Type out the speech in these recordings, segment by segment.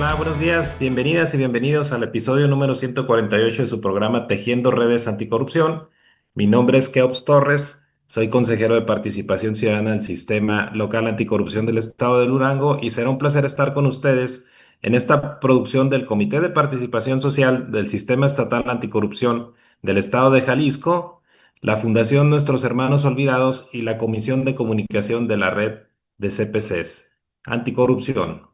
Hola, buenos días, bienvenidas y bienvenidos al episodio número 148 de su programa Tejiendo Redes Anticorrupción. Mi nombre es Keops Torres, soy consejero de participación ciudadana del Sistema Local Anticorrupción del Estado de Durango y será un placer estar con ustedes en esta producción del Comité de Participación Social del Sistema Estatal Anticorrupción del Estado de Jalisco, la Fundación Nuestros Hermanos Olvidados y la Comisión de Comunicación de la Red de CPCs Anticorrupción.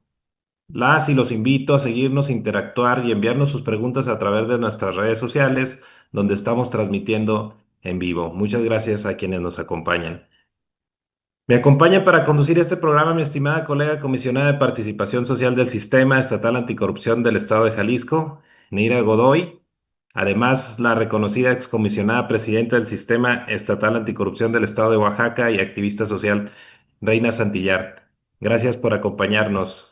Las y los invito a seguirnos, interactuar y enviarnos sus preguntas a través de nuestras redes sociales, donde estamos transmitiendo en vivo. Muchas gracias a quienes nos acompañan. Me acompaña para conducir este programa mi estimada colega comisionada de Participación Social del Sistema Estatal Anticorrupción del Estado de Jalisco, Neira Godoy. Además, la reconocida excomisionada presidenta del Sistema Estatal Anticorrupción del Estado de Oaxaca y activista social, Reina Santillar. Gracias por acompañarnos.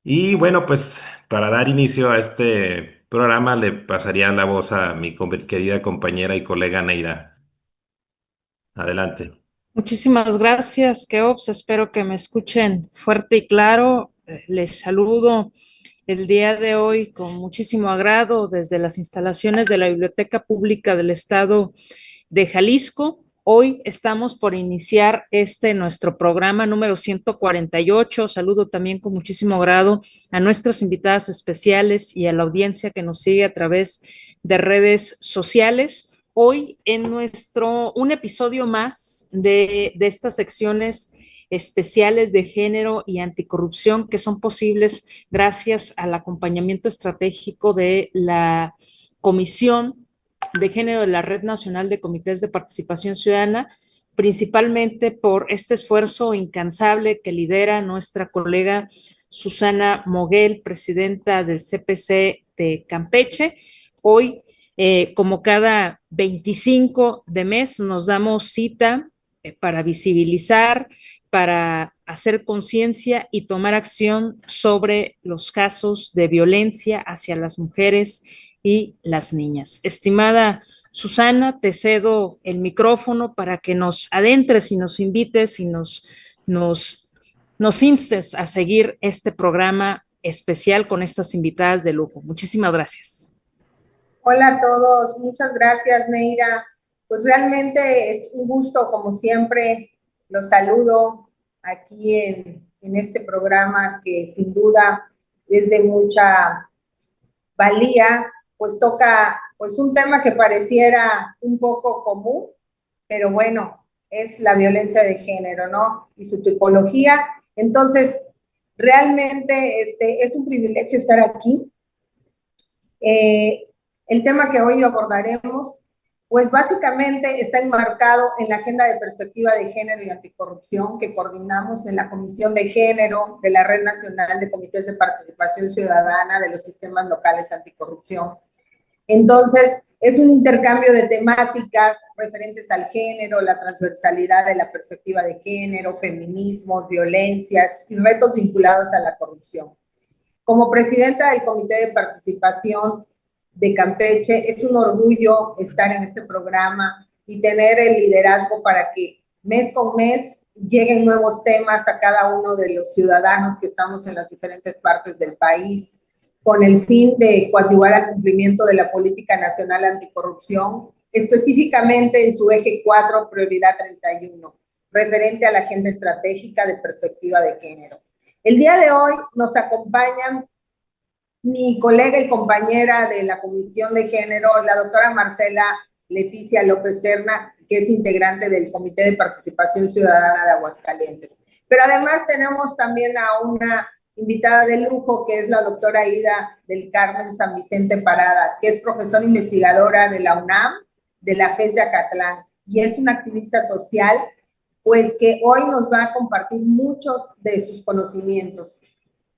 Y bueno, pues para dar inicio a este programa le pasaría la voz a mi querida compañera y colega Neira. Adelante. Muchísimas gracias, Keops. Espero que me escuchen fuerte y claro. Les saludo el día de hoy con muchísimo agrado desde las instalaciones de la Biblioteca Pública del Estado de Jalisco. Hoy estamos por iniciar nuestro programa número 148. Saludo también con muchísimo agrado a nuestras invitadas especiales y a la audiencia que nos sigue a través de redes sociales. Hoy en un episodio más de estas secciones especiales de género y anticorrupción que son posibles gracias al acompañamiento estratégico de la Comisión de Género de la Red Nacional de Comités de Participación Ciudadana, principalmente por este esfuerzo incansable que lidera nuestra colega Susana Moguel, presidenta del CPC de Campeche. Hoy, como cada 25 de mes, nos damos cita para visibilizar, para hacer conciencia y tomar acción sobre los casos de violencia hacia las mujeres y las niñas. Estimada Susana, te cedo el micrófono para que nos adentres y nos invites y nos, nos instes a seguir este programa especial con estas invitadas de lujo. Muchísimas gracias. Hola a todos, muchas gracias, Neira. Pues realmente es un gusto, como siempre, los saludo aquí en este programa que sin duda es de mucha valía, pues toca pues un tema que pareciera un poco común, pero bueno, es la violencia de género, ¿no? Y su tipología. Entonces, realmente es un privilegio estar aquí. El tema que hoy abordaremos, pues básicamente está enmarcado en la Agenda de Perspectiva de Género y Anticorrupción que coordinamos en la Comisión de Género de la Red Nacional de Comités de Participación Ciudadana de los Sistemas Locales Anticorrupción. Entonces, es un intercambio de temáticas referentes al género, la transversalidad de la perspectiva de género, feminismos, violencias y retos vinculados a la corrupción. Como presidenta del Comité de Participación de Campeche, es un orgullo estar en este programa y tener el liderazgo para que mes con mes lleguen nuevos temas a cada uno de los ciudadanos que estamos en las diferentes partes del país, con el fin de coadyuvar al cumplimiento de la Política Nacional Anticorrupción, específicamente en su eje 4, prioridad 31, referente a la Agenda Estratégica de Perspectiva de Género. El día de hoy nos acompañan mi colega y compañera de la Comisión de Género, la doctora Marcela Leticia López Serna, que es integrante del Comité de Participación Ciudadana de Aguascalientes. Pero además tenemos también a una invitada de lujo, que es la doctora Aida del Carmen San Vicente Parada, que es profesora investigadora de la UNAM, de la FES de Acatlán, y es una activista social, pues que hoy nos va a compartir muchos de sus conocimientos.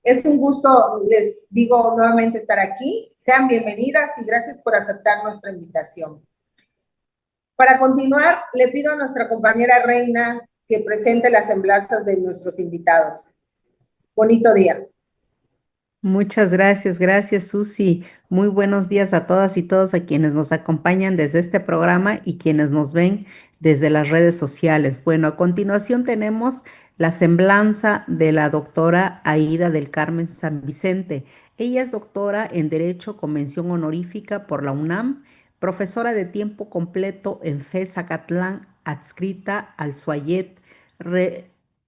Es un gusto, les digo nuevamente, estar aquí. Sean bienvenidas y gracias por aceptar nuestra invitación. Para continuar, le pido a nuestra compañera Reina que presente las semblanzas de nuestros invitados. Bonito día. Muchas gracias Susi. Muy buenos días a todas y todos a quienes nos acompañan desde este programa y quienes nos ven desde las redes sociales. Bueno, a continuación tenemos la semblanza de la doctora Aida del Carmen San Vicente. Ella es doctora en Derecho con mención honorífica por la UNAM, profesora de tiempo completo en FE Zacatlán, adscrita al SUAYET,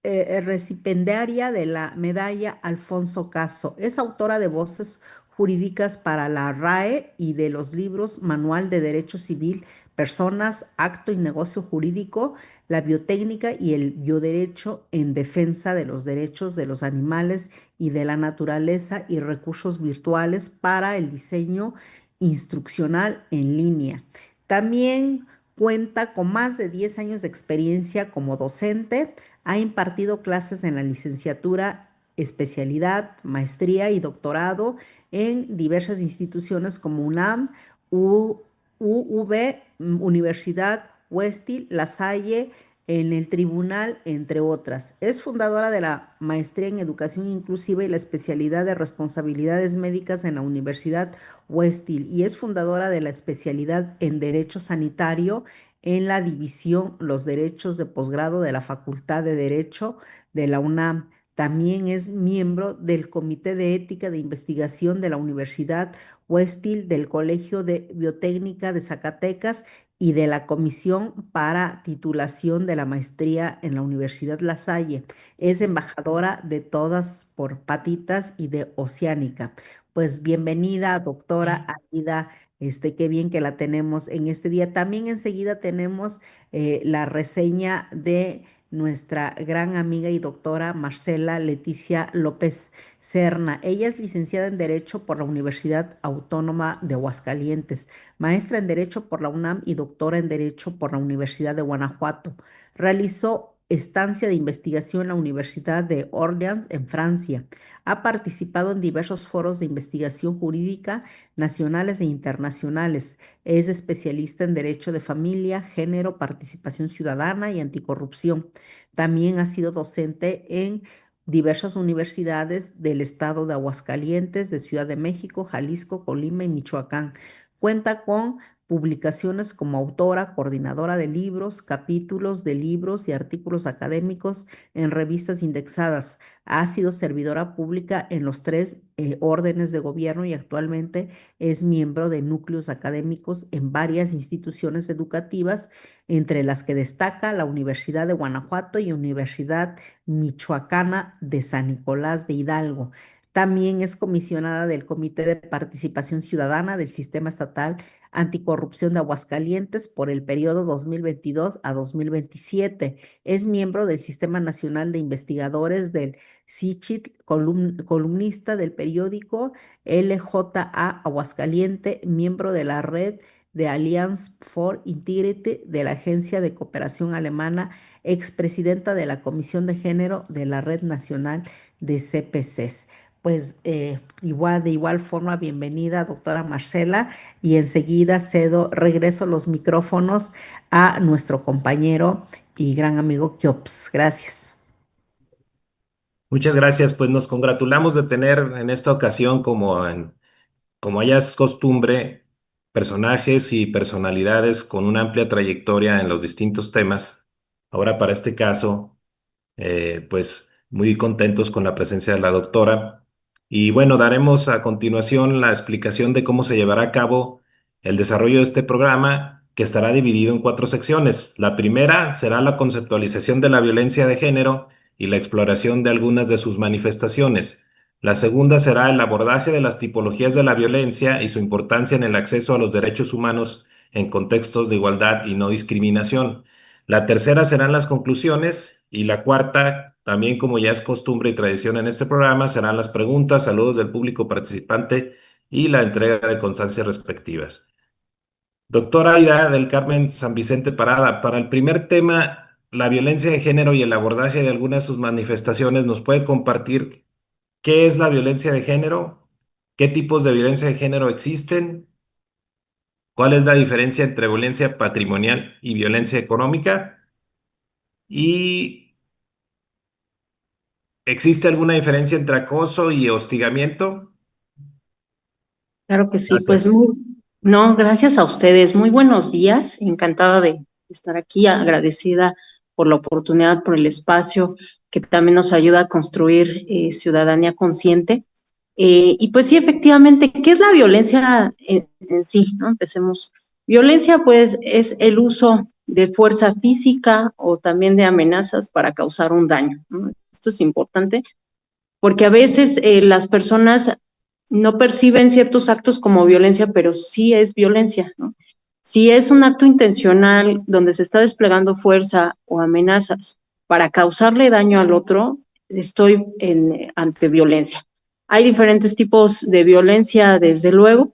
recipendaria de la medalla Alfonso Caso. Es autora de voces jurídicas para la RAE y de los libros Manual de Derecho Civil, Personas, Acto y Negocio Jurídico, la biotécnica y el bioderecho en defensa de los derechos de los animales y de la naturaleza y recursos virtuales para el diseño instruccional en línea. También cuenta con más de 10 años de experiencia como docente, ha impartido clases en la licenciatura, especialidad, maestría y doctorado en diversas instituciones como UNAM, UV, Universidad Westil, La Salle, en el tribunal, entre otras. Es fundadora de la maestría en educación inclusiva y la especialidad de responsabilidades médicas en la Universidad Westil y es fundadora de la especialidad en derecho sanitario en la división Los Derechos de Posgrado de la Facultad de Derecho de la UNAM. También es miembro del Comité de Ética de Investigación de la Universidad Westil, del Colegio de Biotécnica de Zacatecas y de la Comisión para Titulación de la Maestría en la Universidad La Salle. Es embajadora de Todas por Patitas y de Oceánica. Pues bienvenida, doctora Aida. Qué bien que la tenemos en este día. También enseguida tenemos la reseña de nuestra gran amiga y doctora Marcela Leticia López Serna. Ella es licenciada en Derecho por la Universidad Autónoma de Aguascalientes, maestra en Derecho por la UNAM y doctora en Derecho por la Universidad de Guanajuato. Realizó estancia de investigación en la Universidad de Orleans, en Francia. Ha participado en diversos foros de investigación jurídica nacionales e internacionales. Es especialista en Derecho de Familia, Género, Participación Ciudadana y Anticorrupción. También ha sido docente en diversas universidades del estado de Aguascalientes, de Ciudad de México, Jalisco, Colima y Michoacán. Cuenta con publicaciones como autora, coordinadora de libros, capítulos de libros y artículos académicos en revistas indexadas. Ha sido servidora pública en los tres órdenes de gobierno y actualmente es miembro de núcleos académicos en varias instituciones educativas, entre las que destaca la Universidad de Guanajuato y Universidad Michoacana de San Nicolás de Hidalgo. También es comisionada del Comité de Participación Ciudadana del Sistema Estatal Anticorrupción de Aguascalientes por el periodo 2022 a 2027. Es miembro del Sistema Nacional de Investigadores del SICHIT, columnista del periódico LJA Aguascaliente, miembro de la red de Alliance for Integrity de la Agencia de Cooperación Alemana, expresidenta de la Comisión de Género de la Red Nacional de CPCs. Pues de igual forma, bienvenida, doctora Marcela, y enseguida regreso los micrófonos a nuestro compañero y gran amigo Kiops. Gracias. Muchas gracias. Pues nos congratulamos de tener en esta ocasión, como ya es costumbre, personajes y personalidades con una amplia trayectoria en los distintos temas. Ahora, para este caso, pues muy contentos con la presencia de la doctora. Y bueno, daremos a continuación la explicación de cómo se llevará a cabo el desarrollo de este programa, que estará dividido en 4 secciones. La primera será la conceptualización de la violencia de género y la exploración de algunas de sus manifestaciones. La segunda será el abordaje de las tipologías de la violencia y su importancia en el acceso a los derechos humanos en contextos de igualdad y no discriminación. La tercera serán las conclusiones y la cuarta, también como ya es costumbre y tradición en este programa, serán las preguntas, saludos del público participante y la entrega de constancias respectivas. Doctora Aida del Carmen San Vicente Parada, para el primer tema, la violencia de género y el abordaje de algunas de sus manifestaciones, ¿nos puede compartir qué es la violencia de género? ¿Qué tipos de violencia de género existen? ¿Cuál es la diferencia entre violencia patrimonial y violencia económica? ¿Y existe alguna diferencia entre acoso y hostigamiento? Claro que sí, pues Gracias. no, gracias a ustedes. Muy buenos días, encantada de estar aquí, agradecida por la oportunidad, por el espacio. que también nos ayuda a construir ciudadanía consciente. Y pues sí, efectivamente, ¿qué es la violencia en sí, ¿no? Empecemos. Violencia, pues, es el uso de fuerza física o también de amenazas para causar un daño, ¿no? Esto es importante porque a veces las personas no perciben ciertos actos como violencia, pero sí es violencia, ¿no? Si es un acto intencional donde se está desplegando fuerza o amenazas para causarle daño al otro, estoy ante violencia. Hay diferentes tipos de violencia, desde luego.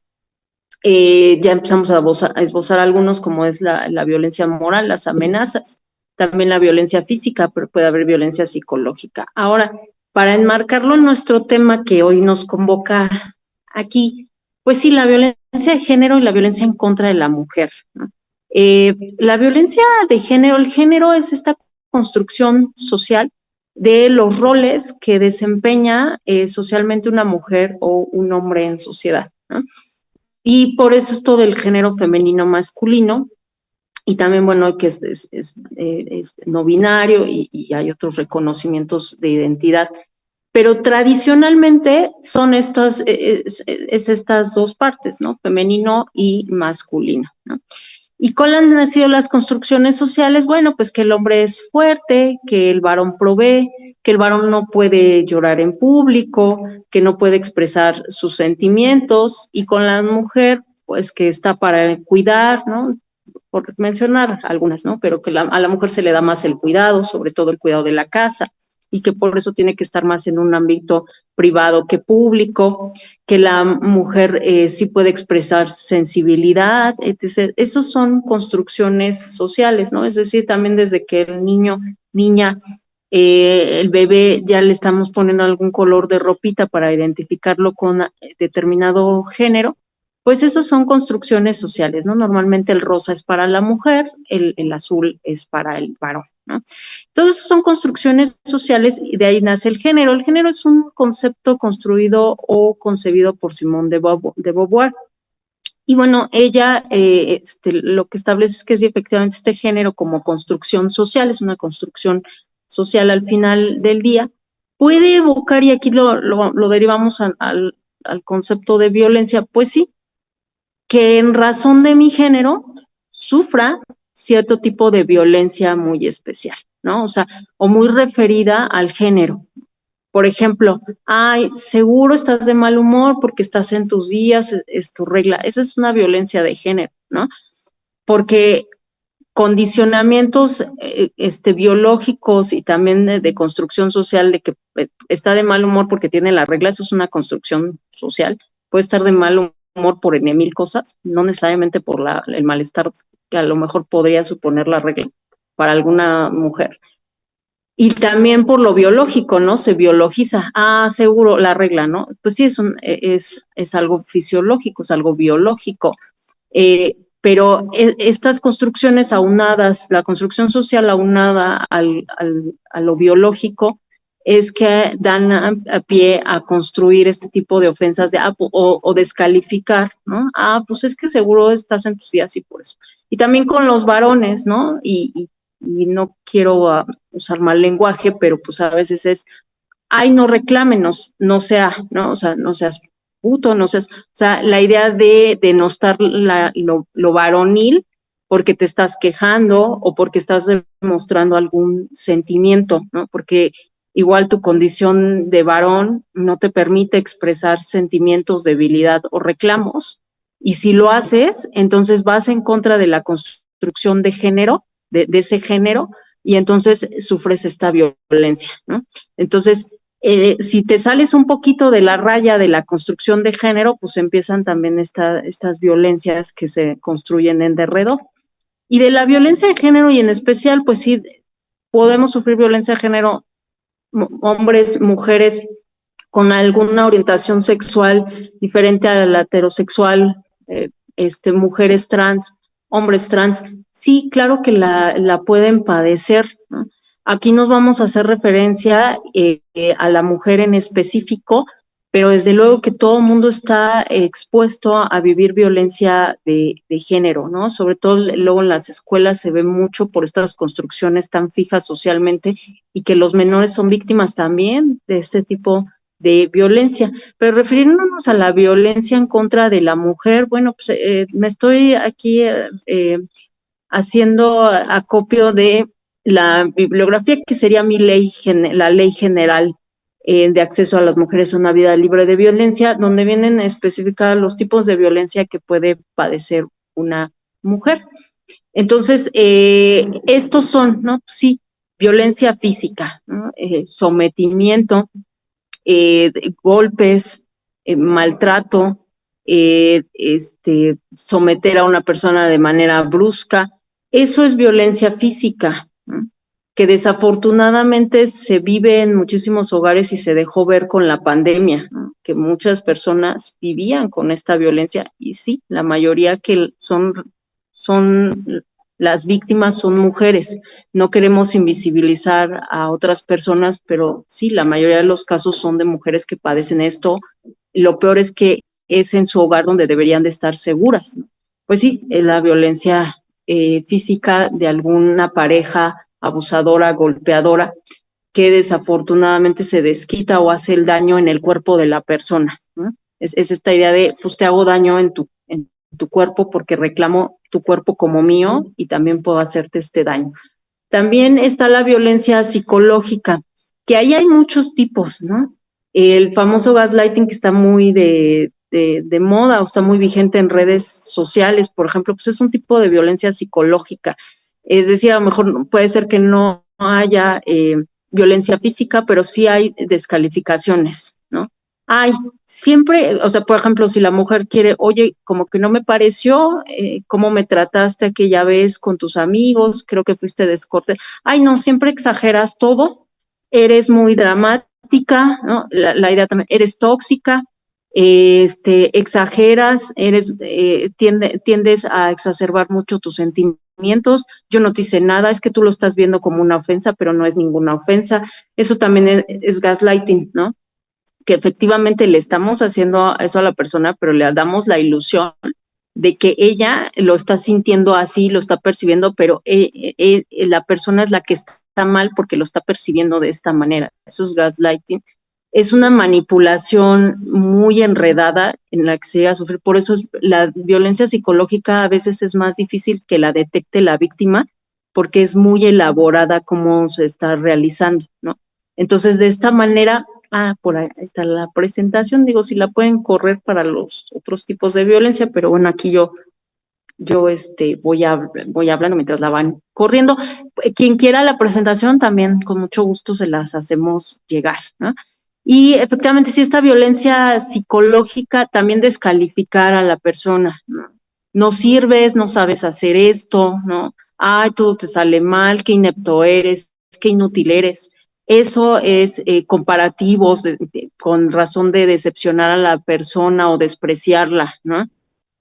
Ya empezamos a esbozar algunos, como es la violencia moral, las amenazas, también la violencia física, pero puede haber violencia psicológica. Ahora, para enmarcarlo en nuestro tema que hoy nos convoca aquí, pues sí, la violencia de género y la violencia en contra de la mujer, ¿no? La violencia de género, el género es esta construcción social de los roles que desempeña socialmente una mujer o un hombre en sociedad, ¿no? Y por eso esto del género femenino masculino, y también, bueno, que es no binario y hay otros reconocimientos de identidad. Pero tradicionalmente son estas dos partes, ¿no? Femenino y masculino, ¿no? ¿Y cuáles han sido las construcciones sociales? Bueno, pues que el hombre es fuerte, que el varón provee, que el varón no puede llorar en público, que no puede expresar sus sentimientos, y con la mujer, pues que está para cuidar, ¿no? Por mencionar algunas, ¿no? Pero que a la mujer se le da más el cuidado, sobre todo el cuidado de la casa, y que por eso tiene que estar más en un ámbito privado que público, que la mujer sí puede expresar sensibilidad, etc. Esos son construcciones sociales, ¿no? Es decir, también desde que el niño, niña, el bebé ya le estamos poniendo algún color de ropita para identificarlo con determinado género, pues esos son construcciones sociales, ¿no? Normalmente el rosa es para la mujer, el azul es para el varón, ¿no? Todos esos son construcciones sociales y de ahí nace el género. El género es un concepto construido o concebido por Simone de Beauvoir. Y bueno, ella lo que establece es que sí, efectivamente este género como construcción social, es una construcción social al final del día, puede evocar, y aquí lo derivamos al concepto de violencia, pues sí, que en razón de mi género sufra cierto tipo de violencia muy especial, ¿no? O sea, o muy referida al género. Por ejemplo, ay, seguro estás de mal humor porque estás en tus días, es tu regla. Esa es una violencia de género, ¿no? Porque condicionamientos biológicos y también de construcción social de que está de mal humor porque tiene la regla, eso es una construcción social. Puede estar de mal humor por N mil cosas, no necesariamente por el malestar que a lo mejor podría suponer la regla para alguna mujer. Y también por lo biológico, ¿no? Se biologiza. Ah, seguro, la regla, ¿no? Pues sí, es algo fisiológico, es algo biológico. Pero estas construcciones aunadas, la construcción social aunada a lo biológico, es que dan a pie a construir este tipo de ofensas o descalificar, ¿no? Ah, pues es que seguro estás en tus días y por eso. Y también con los varones, ¿no? Y no quiero usar mal lenguaje, pero pues a veces es, ay, no reclámenos, no sea, ¿no? O sea, no seas puto, no seas, o sea, la idea de denostar lo varonil porque te estás quejando o porque estás demostrando algún sentimiento, ¿no? Porque igual tu condición de varón no te permite expresar sentimientos, debilidad o reclamos, y si lo haces, entonces vas en contra de la construcción de género, de ese género, y entonces sufres esta violencia, ¿no? Entonces, si te sales un poquito de la raya de la construcción de género, pues empiezan también estas violencias que se construyen en derredor. Y de la violencia de género, y en especial, pues sí, podemos sufrir violencia de género, hombres, mujeres, con alguna orientación sexual diferente a la heterosexual, mujeres trans, hombres trans, sí, claro que la pueden padecer, ¿no? Aquí nos vamos a hacer referencia a la mujer en específico, pero desde luego que todo el mundo está expuesto a vivir violencia de género, ¿no? Sobre todo luego en las escuelas se ve mucho por estas construcciones tan fijas socialmente y que los menores son víctimas también de este tipo de violencia. Pero refiriéndonos a la violencia en contra de la mujer, bueno, pues me estoy aquí haciendo acopio de la bibliografía que sería la ley general de acceso a las mujeres a una vida libre de violencia, donde vienen especificados los tipos de violencia que puede padecer una mujer. Entonces, estos son, ¿no? Sí, violencia física, ¿no? Sometimiento, golpes, maltrato, someter a una persona de manera brusca, eso es violencia física, ¿no? Que desafortunadamente se vive en muchísimos hogares y se dejó ver con la pandemia, ¿no? Que muchas personas vivían con esta violencia y sí, la mayoría que son las víctimas son mujeres. No queremos invisibilizar a otras personas, pero sí, la mayoría de los casos son de mujeres que padecen esto. Lo peor es que es en su hogar donde deberían de estar seguras, ¿no? Pues sí, es la violencia física de alguna pareja abusadora, golpeadora, que desafortunadamente se desquita o hace el daño en el cuerpo de la persona, ¿no? Es esta idea de, pues te hago daño en tu cuerpo porque reclamo tu cuerpo como mío y también puedo hacerte este daño. También está la violencia psicológica, que ahí hay muchos tipos, ¿no? El famoso gaslighting que está muy de moda o está muy vigente en redes sociales, por ejemplo, pues es un tipo de violencia psicológica. Es decir, a lo mejor puede ser que no haya violencia física, pero sí hay descalificaciones, ¿no? Hay siempre, o sea, por ejemplo, si la mujer quiere, oye, como que no me pareció cómo me trataste aquella vez con tus amigos, creo que fuiste descortés. Ay, no, siempre exageras todo, eres muy dramática, ¿no? La idea también, eres tóxica, exageras, tiendes a exacerbar mucho tus sentimientos, yo no te hice nada, es que tú lo estás viendo como una ofensa, pero no es ninguna ofensa. Eso también es gaslighting, ¿no? Que efectivamente le estamos haciendo eso a la persona, pero le damos la ilusión de que ella lo está sintiendo así, lo está percibiendo, pero la persona es la que está mal porque lo está percibiendo de esta manera. Eso es gaslighting. Es una manipulación muy enredada en la que se llega a sufrir. Por eso la violencia psicológica a veces es más difícil que la detecte la víctima, porque es muy elaborada cómo se está realizando, ¿no? Entonces, de esta manera, por ahí está la presentación, digo, si la pueden correr para los otros tipos de violencia, pero bueno, aquí yo voy hablando mientras la van corriendo. Quien quiera la presentación, también con mucho gusto se las hacemos llegar, ¿no? Y efectivamente, si esta violencia psicológica, también descalificar a la persona, ¿no? No sirves, no sabes hacer esto, ¿no? Ay, todo te sale mal, qué inepto eres, qué inútil eres. Eso es comparativos con razón de decepcionar a la persona o despreciarla, ¿no?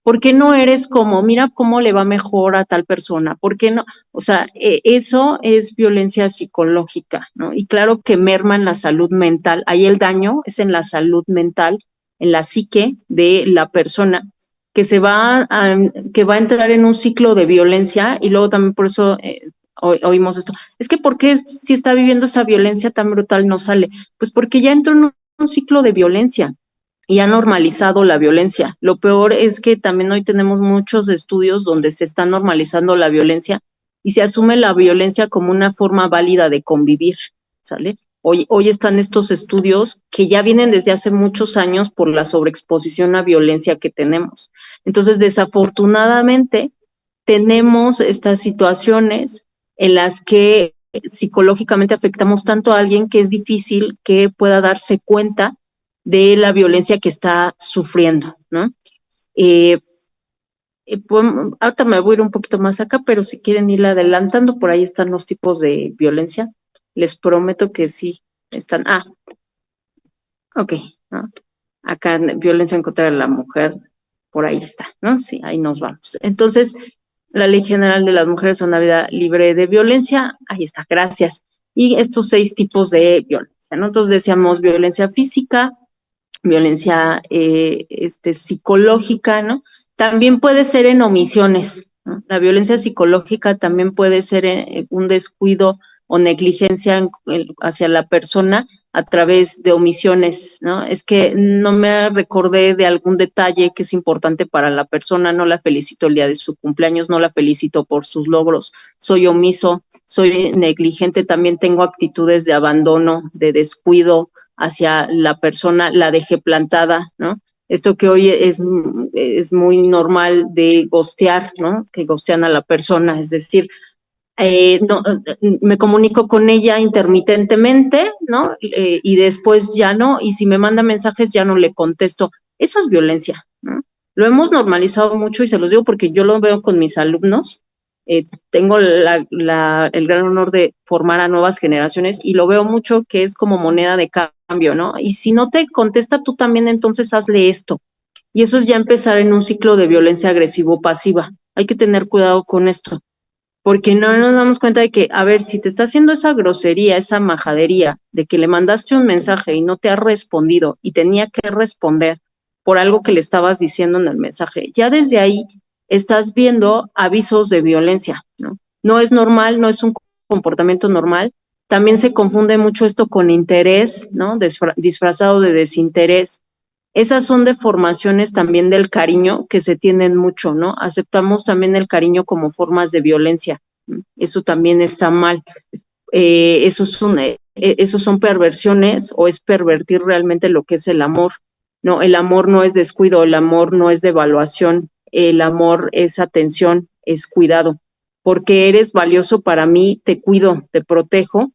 ¿Por qué no eres como, mira cómo le va mejor a tal persona? ¿Por qué no? O sea, eso es violencia psicológica, ¿no? Y claro que merma en la salud mental. Ahí el daño es en la salud mental, en la psique de la persona, que va a entrar en un ciclo de violencia y luego también por eso oímos esto. Es que ¿por qué si está viviendo esa violencia tan brutal no sale? Pues porque ya entró en un ciclo de violencia y ha normalizado la violencia. Lo peor es que también hoy tenemos muchos estudios donde se está normalizando la violencia y se asume la violencia como una forma válida de convivir, ¿sale? Hoy están estos estudios que ya vienen desde hace muchos años por la sobreexposición a violencia que tenemos. Entonces, desafortunadamente, tenemos estas situaciones en las que psicológicamente afectamos tanto a alguien que es difícil que pueda darse cuenta de la violencia que está sufriendo, ¿no? Pues, ahorita me voy a ir un poquito más acá, pero si quieren ir adelantando, por ahí están los tipos de violencia. Les prometo que sí están. Ok, ¿no? Acá violencia en contra de la mujer, por ahí está, ¿no? Sí, ahí nos vamos. Entonces, la Ley General de las Mujeres a una vida libre de violencia, ahí está, gracias. Y estos 6 tipos de violencia, ¿no? Entonces decíamos violencia física, violencia psicológica, ¿no? También puede ser en omisiones, ¿no? La violencia psicológica también puede ser un descuido o negligencia hacia la persona a través de omisiones, ¿no? Es que no me recordé de algún detalle que es importante para la persona, no la felicito el día de su cumpleaños, no la felicito por sus logros, soy omiso, soy negligente, también tengo actitudes de abandono, de descuido hacia la persona, la dejé plantada, ¿no? Esto que hoy es muy normal de ghostear, ¿no? Que ghostean a la persona, es decir, no, me comunico con ella intermitentemente, ¿no? Y después ya no, y si me manda mensajes ya no le contesto. Eso es violencia, ¿no? Lo hemos normalizado mucho y se los digo porque yo lo veo con mis alumnos. Tengo el gran honor de formar a nuevas generaciones y lo veo mucho que es como moneda de cambio, ¿no? Y si no te contesta tú también, entonces hazle esto. Y eso es ya empezar en un ciclo de violencia agresivo-pasiva. Hay que tener cuidado con esto porque no nos damos cuenta de que, a ver, si te está haciendo esa grosería, esa majadería, de que le mandaste un mensaje y no te ha respondido y tenía que responder por algo que le estabas diciendo en el mensaje, ya desde ahí estás viendo avisos de violencia, ¿no? No es normal, no es un comportamiento normal. También se confunde mucho esto con interés, ¿no? Disfrazado de desinterés. Esas son deformaciones también del cariño que se tienen mucho, ¿no? Aceptamos también el cariño como formas de violencia. Eso también está mal. Esos son perversiones o es pervertir realmente lo que es el amor. No, el amor no es descuido, el amor no es devaluación, el amor es atención, es cuidado. Porque eres valioso para mí, te cuido, te protejo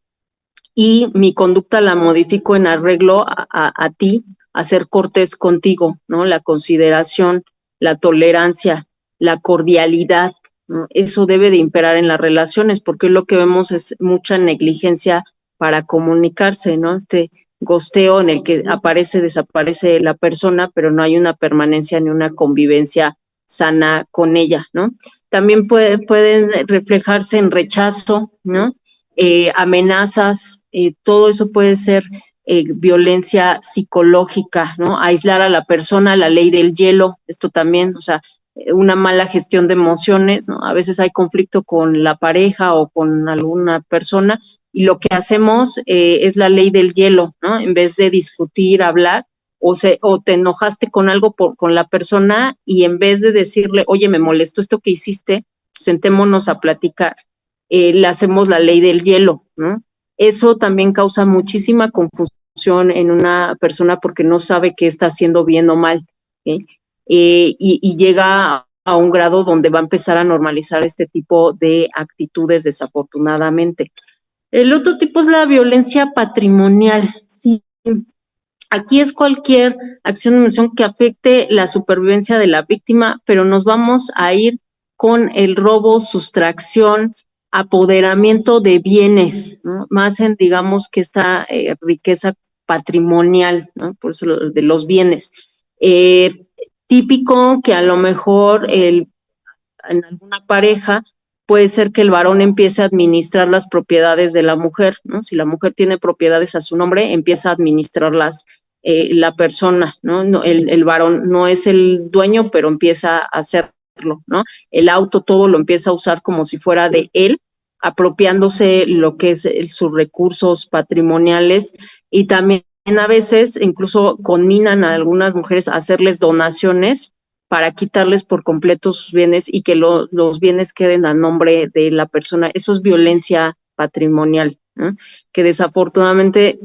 y mi conducta la modifico en arreglo a ti, a ser cortés contigo, ¿no? La consideración, la tolerancia, la cordialidad, ¿no? Eso debe de imperar en las relaciones, porque lo que vemos es mucha negligencia para comunicarse, ¿no? Este gosteo en el que aparece, desaparece la persona, pero no hay una permanencia ni una convivencia sana con ella, ¿no? También pueden reflejarse en rechazo, ¿no? Amenazas, todo eso puede ser violencia psicológica, ¿no? Aislar a la persona, la ley del hielo, esto también, o sea, una mala gestión de emociones, ¿no? A veces hay conflicto con la pareja o con alguna persona y lo que hacemos es la ley del hielo, ¿no? En vez de discutir, hablar, o te enojaste con algo con la persona y en vez de decirle, oye, me molestó esto que hiciste, sentémonos a platicar, le hacemos la ley del hielo, ¿no? Eso también causa muchísima confusión en una persona porque no sabe qué está haciendo bien o mal, ¿sí? Y llega a un grado donde va a empezar a normalizar este tipo de actitudes, desafortunadamente. El otro tipo es la violencia patrimonial. Sí, aquí es cualquier acción o omisión que afecte la supervivencia de la víctima, pero nos vamos a ir con el robo, sustracción, apoderamiento de bienes, ¿no? Más en, digamos, que esta riqueza patrimonial, ¿no? Por eso de los bienes. Típico que a lo mejor en alguna pareja puede ser que el varón empiece a administrar las propiedades de la mujer, ¿no? Si la mujer tiene propiedades a su nombre, empieza a administrarlas la persona, ¿no? El varón no es el dueño, pero empieza a hacerlo, ¿no? El auto todo lo empieza a usar como si fuera de él, apropiándose lo que es sus recursos patrimoniales y también a veces incluso conminan a algunas mujeres a hacerles donaciones para quitarles por completo sus bienes y que los bienes queden a nombre de la persona. Eso es violencia patrimonial, ¿no? Que desafortunadamente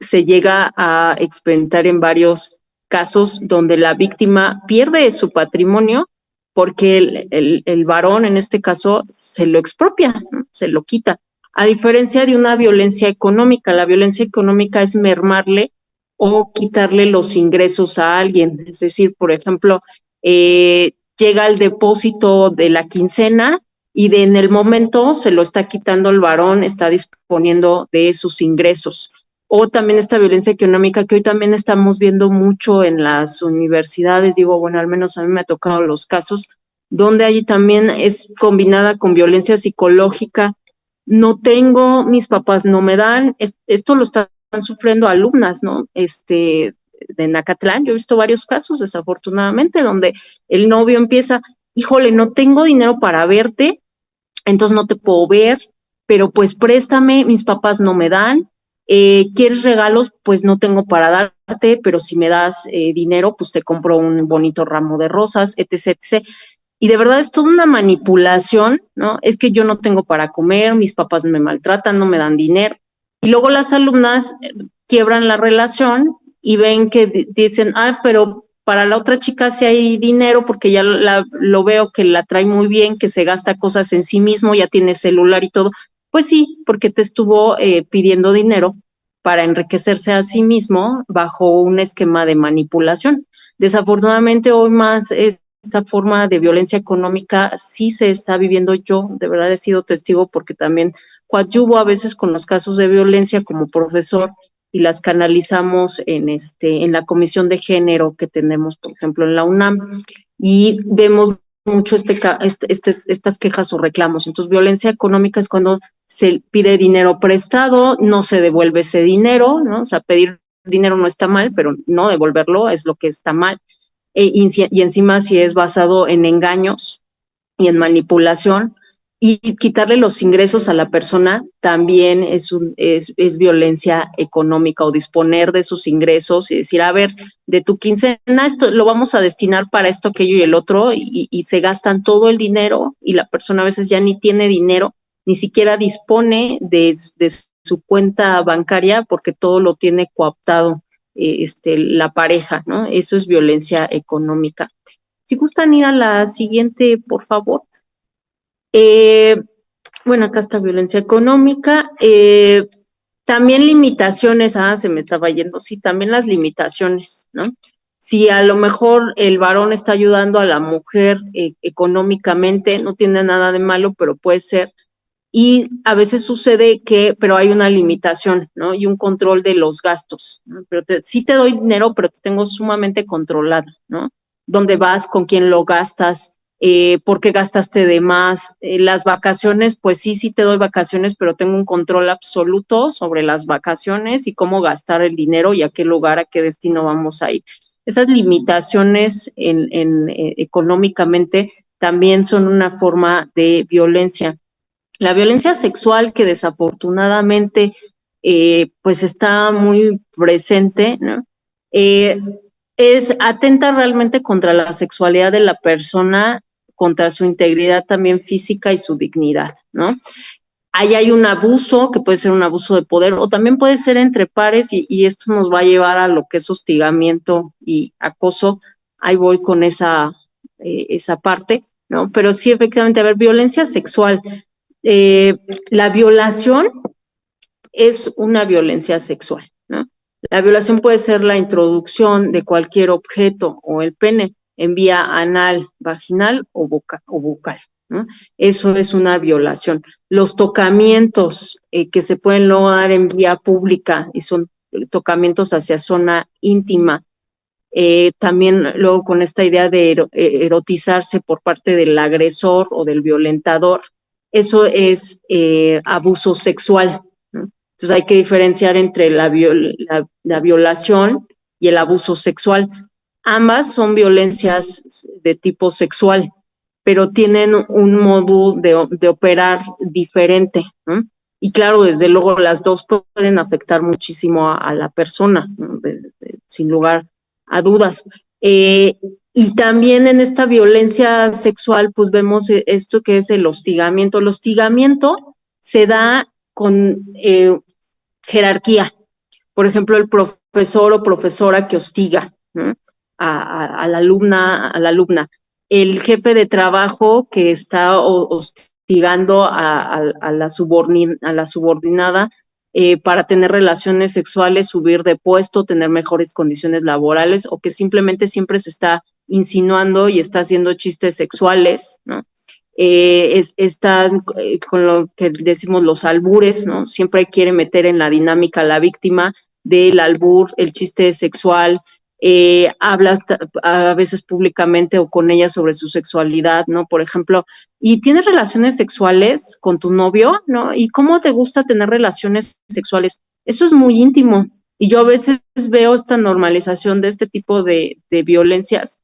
se llega a experimentar en varios casos donde la víctima pierde su patrimonio porque el varón, en este caso, se lo expropia, ¿no? Se lo quita. A diferencia de una violencia económica, la violencia económica es mermarle o quitarle los ingresos a alguien. Es decir, por ejemplo, llega el depósito de la quincena y en el momento se lo está quitando el varón, está disponiendo de sus ingresos. O también esta violencia económica que hoy también estamos viendo mucho en las universidades, digo, bueno, al menos a mí me ha tocado los casos, donde allí también es combinada con violencia psicológica. No tengo, mis papás no me dan, esto lo están sufriendo alumnas, ¿no? de Nacatlán. Yo he visto varios casos, desafortunadamente, donde el novio empieza, híjole, no tengo dinero para verte, entonces no te puedo ver, pero pues préstame, mis papás no me dan, ¿quieres regalos? Pues no tengo para darte, pero si me das dinero, pues te compro un bonito ramo de rosas, etc., etc. Y de verdad es toda una manipulación, ¿no? Es que yo no tengo para comer, mis papás me maltratan, no me dan dinero. Y luego las alumnas quiebran la relación y ven que dicen, pero para la otra chica sí hay dinero porque ya lo veo que la trae muy bien, que se gasta cosas en sí mismo, ya tiene celular y todo. Pues sí, porque te estuvo pidiendo dinero para enriquecerse a sí mismo bajo un esquema de manipulación. Desafortunadamente hoy más esta forma de violencia económica sí se está viviendo. Yo de verdad he sido testigo porque también coadyuvo a veces con los casos de violencia como profesor y las canalizamos en la comisión de género que tenemos, por ejemplo, en la UNAM, y vemos mucho estas quejas o reclamos. Entonces, violencia económica es cuando se pide dinero prestado, no se devuelve ese dinero, ¿no? O sea, pedir dinero no está mal, pero no devolverlo es lo que está mal. Y encima si es basado en engaños y en manipulación, y quitarle los ingresos a la persona también es violencia económica, o disponer de sus ingresos y decir, a ver, de tu quincena esto lo vamos a destinar para esto, aquello y el otro, y se gastan todo el dinero y la persona a veces ya ni tiene dinero, ni siquiera dispone de su cuenta bancaria porque todo lo tiene cooptado la pareja, ¿no? Eso es violencia económica. Si gustan ir a la siguiente, por favor. Bueno, acá está violencia económica. También limitaciones, se me estaba yendo, sí, también las limitaciones, ¿no? Si a lo mejor el varón está ayudando a la mujer económicamente, no tiene nada de malo, pero puede ser. Y a veces sucede pero hay una limitación, ¿no? Y un control de los gastos, ¿no? Pero sí te doy dinero, pero te tengo sumamente controlado, ¿no? ¿Dónde vas? ¿Con quién lo gastas? ¿Por qué gastaste de más? Las vacaciones, pues sí te doy vacaciones, pero tengo un control absoluto sobre las vacaciones y cómo gastar el dinero y a qué lugar, a qué destino vamos a ir. Esas limitaciones económicamente también son una forma de violencia. La violencia sexual, que desafortunadamente pues está muy presente, ¿no? Atenta realmente contra la sexualidad de la persona, contra su integridad también física y su dignidad, ¿no? Ahí hay un abuso, que puede ser un abuso de poder, o también puede ser entre pares, y esto nos va a llevar a lo que es hostigamiento y acoso. Ahí voy con esa parte, ¿no? Pero sí, efectivamente, a ver, violencia sexual. La violación es una violencia sexual, ¿no? La violación puede ser la introducción de cualquier objeto o el pene en vía anal, vaginal o bucal, ¿no? Eso es una violación. Los tocamientos que se pueden luego dar en vía pública y son tocamientos hacia zona íntima, también luego con esta idea de erotizarse por parte del agresor o del violentador, eso es abuso sexual, ¿no? Entonces hay que diferenciar entre la violación y el abuso sexual. Ambas son violencias de tipo sexual, pero tienen un modo de operar diferente, ¿no? Y claro, desde luego las dos pueden afectar muchísimo a la persona, ¿no? Sin lugar a dudas. Y también en esta violencia sexual, pues vemos esto que es el hostigamiento. El hostigamiento se da con jerarquía. Por ejemplo, el profesor o profesora que hostiga, ¿no? a la alumna. El jefe de trabajo que está hostigando a la subordinada para tener relaciones sexuales, subir de puesto, tener mejores condiciones laborales, o que simplemente siempre se está insinuando y está haciendo chistes sexuales, ¿no? Están con lo que decimos los albures, ¿no? Siempre quiere meter en la dinámica a la víctima del albur, el chiste sexual, habla a veces públicamente o con ella sobre su sexualidad, ¿no? Por ejemplo, ¿y tienes relaciones sexuales con tu novio, no? ¿Y cómo te gusta tener relaciones sexuales? Eso es muy íntimo, Y yo a veces veo esta normalización de este tipo de violencias.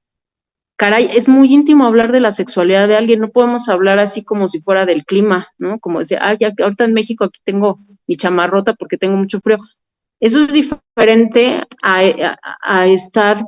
Caray, es muy íntimo hablar de la sexualidad de alguien, no podemos hablar así como si fuera del clima, ¿no? Como decir, ya ahorita en México aquí tengo mi chamarrota porque tengo mucho frío. Eso es diferente a estar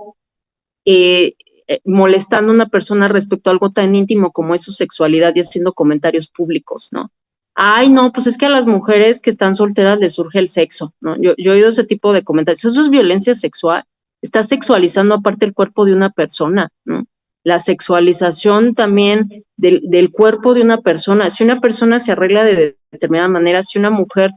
molestando a una persona respecto a algo tan íntimo como es su sexualidad y haciendo comentarios públicos, ¿no? Ay, no, pues es que a las mujeres que están solteras les surge el sexo, ¿no? Yo he oído ese tipo de comentarios. Eso es violencia sexual. Estás sexualizando aparte el cuerpo de una persona, ¿no? La sexualización también del cuerpo de una persona. Si una persona se arregla de determinada manera, si una mujer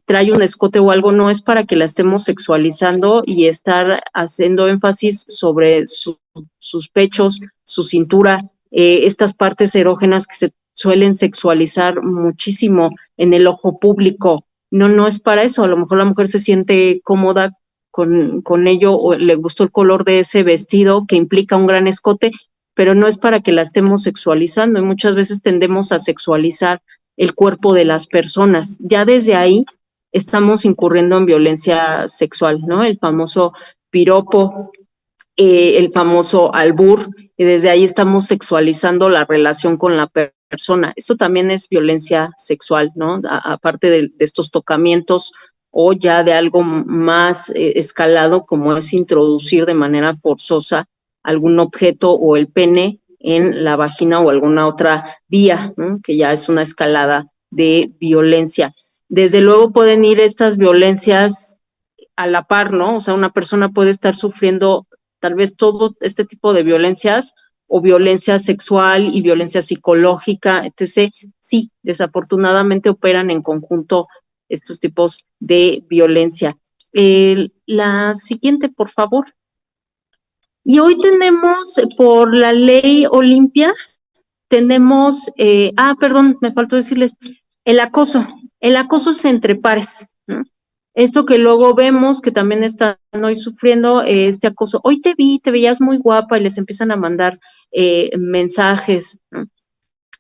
trae un escote o algo, no es para que la estemos sexualizando y estar haciendo énfasis sobre sus pechos, su cintura, estas partes erógenas que se suelen sexualizar muchísimo en el ojo público. No, no es para eso. A lo mejor la mujer se siente cómoda con ello o le gustó el color de ese vestido que implica un gran escote, pero no es para que la estemos sexualizando y muchas veces tendemos a sexualizar el cuerpo de las personas. Ya desde ahí estamos incurriendo en violencia sexual, ¿no? El famoso piropo, el famoso albur, y desde ahí estamos sexualizando la relación con la persona. Eso también es violencia sexual, ¿no? Aparte de estos tocamientos o ya de algo más escalado, como es introducir de manera forzosa algún objeto o el pene en la vagina o alguna otra vía, ¿no? Que ya es una escalada de violencia. Desde luego pueden ir estas violencias a la par, ¿no? O sea, una persona puede estar sufriendo tal vez todo este tipo de violencias o violencia sexual y violencia psicológica, etc. Sí, desafortunadamente operan en conjunto estos tipos de violencia. La siguiente, por favor. Y hoy tenemos por la ley Olimpia, tenemos, perdón, me faltó decirles, el acoso. El acoso es entre pares, ¿no? Esto que luego vemos que también están hoy sufriendo este acoso. Hoy te vi, te veías muy guapa y les empiezan a mandar mensajes, ¿no?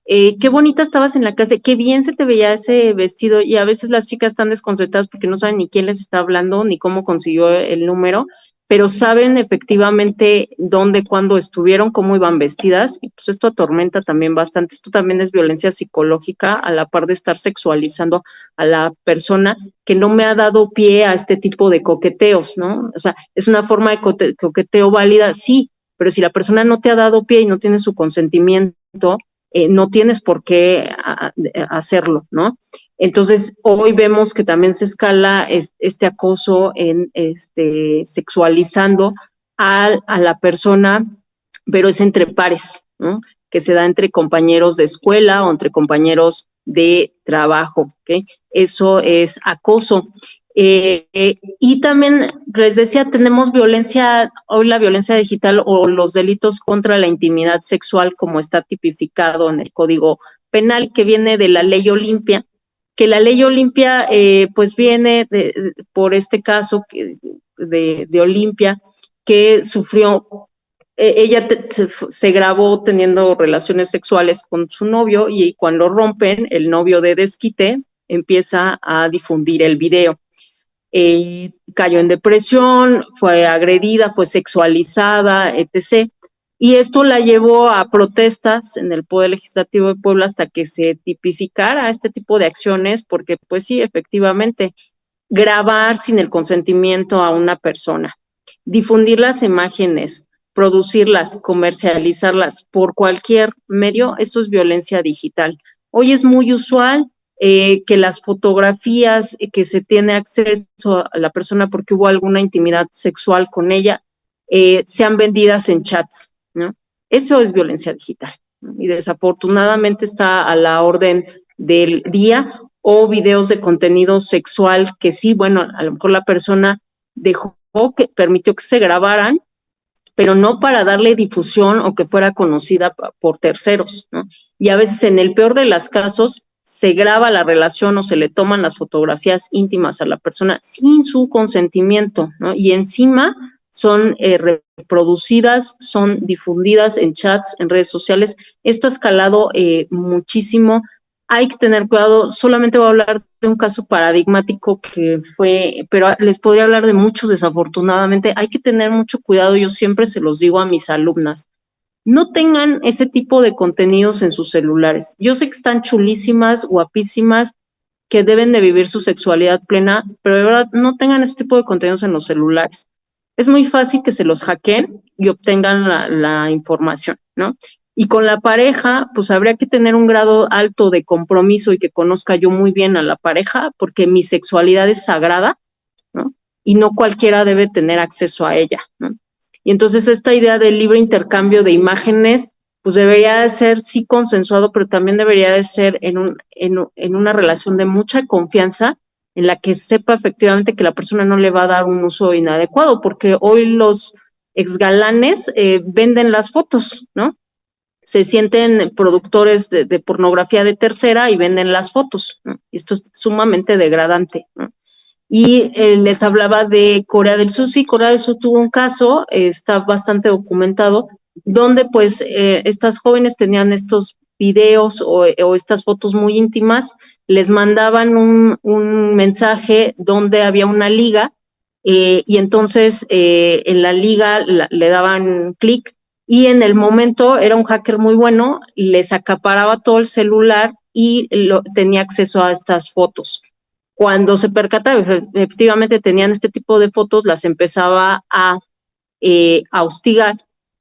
Qué bonita estabas en la clase, qué bien se te veía ese vestido y a veces las chicas están desconcertadas porque no saben ni quién les está hablando ni cómo consiguió el número, pero saben efectivamente dónde, cuándo estuvieron, cómo iban vestidas y pues esto atormenta también bastante. Esto también es violencia psicológica a la par de estar sexualizando a la persona que no me ha dado pie a este tipo de coqueteos, ¿no? O sea, es una forma de coqueteo válida, sí, pero si la persona no te ha dado pie y no tiene su consentimiento, no tienes por qué hacerlo, ¿no? Entonces, hoy vemos que también se escala este acoso en sexualizando a la persona, pero es entre pares, ¿no? Que se da entre compañeros de escuela o entre compañeros de trabajo, ¿ok? Eso es acoso. Y también les decía, tenemos violencia, hoy la violencia digital o los delitos contra la intimidad sexual como está tipificado en el Código Penal, que viene de la Ley Olimpia, que la Ley Olimpia pues viene por este caso de Olimpia, que sufrió, ella se grabó teniendo relaciones sexuales con su novio y cuando rompen, el novio de desquite empieza a difundir el video. Cayó en depresión, fue agredida, fue sexualizada, etc. Y esto la llevó a protestas en el Poder Legislativo de Puebla hasta que se tipificara este tipo de acciones, porque pues sí, efectivamente, grabar sin el consentimiento a una persona, difundir las imágenes, producirlas, comercializarlas por cualquier medio, esto es violencia digital. Hoy es muy usual que las fotografías que se tiene acceso a la persona porque hubo alguna intimidad sexual con ella, sean vendidas en chats, ¿no? Eso es violencia digital, ¿no? Y desafortunadamente está a la orden del día, o videos de contenido sexual que sí, bueno, a lo mejor la persona dejó que permitió que se grabaran, pero no para darle difusión o que fuera conocida por terceros, ¿no? Y a veces en el peor de los casos se graba la relación o se le toman las fotografías íntimas a la persona sin su consentimiento, ¿no? Y encima son reproducidas, son difundidas en chats, en redes sociales. Esto ha escalado muchísimo hay que tener cuidado. Solamente voy a hablar de un caso paradigmático que fue, pero les podría hablar de muchos desafortunadamente. Hay que tener mucho cuidado, yo siempre se los digo a mis alumnas. No tengan ese tipo de contenidos en sus celulares. Yo sé que están chulísimas, guapísimas, que deben de vivir su sexualidad plena, pero de verdad no tengan ese tipo de contenidos en los celulares. Es muy fácil que se los hackeen y obtengan la información, ¿no? Y con la pareja, pues habría que tener un grado alto de compromiso y que conozca yo muy bien a la pareja, porque mi sexualidad es sagrada, ¿no? Y no cualquiera debe tener acceso a ella, ¿no? Y entonces esta idea del libre intercambio de imágenes, pues debería de ser sí consensuado, pero también debería de ser en una relación de mucha confianza en la que sepa efectivamente que la persona no le va a dar un uso inadecuado, porque hoy los exgalanes venden las fotos, ¿no? Se sienten productores de pornografía de tercera y venden las fotos, ¿no? Esto es sumamente degradante, ¿no? Y les hablaba de Corea del Sur. Sí, Corea del Sur tuvo un caso, está bastante documentado, donde pues estas jóvenes tenían estos videos o estas fotos muy íntimas, les mandaban un mensaje donde había una liga y entonces en la liga le daban clic y en el momento era un hacker muy bueno, les acaparaba todo el celular y tenía acceso a estas fotos. Cuando se percataba, efectivamente tenían este tipo de fotos, las empezaba a hostigar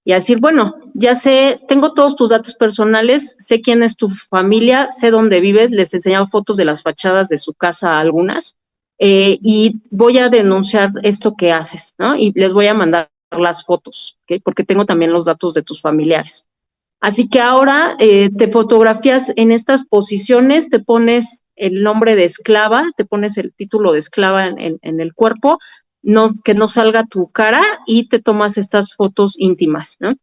y a decir, bueno, ya sé, tengo todos tus datos personales, sé quién es tu familia, sé dónde vives, les enseñaba fotos de las fachadas de su casa a algunas, y voy a denunciar esto que haces, ¿no? Y les voy a mandar las fotos, ¿okay? Porque tengo también los datos de tus familiares. Así que ahora te fotografías en estas posiciones, te pones el nombre de esclava, te pones el título de esclava en el cuerpo, no, que no salga tu cara y te tomas estas fotos íntimas, ¿no?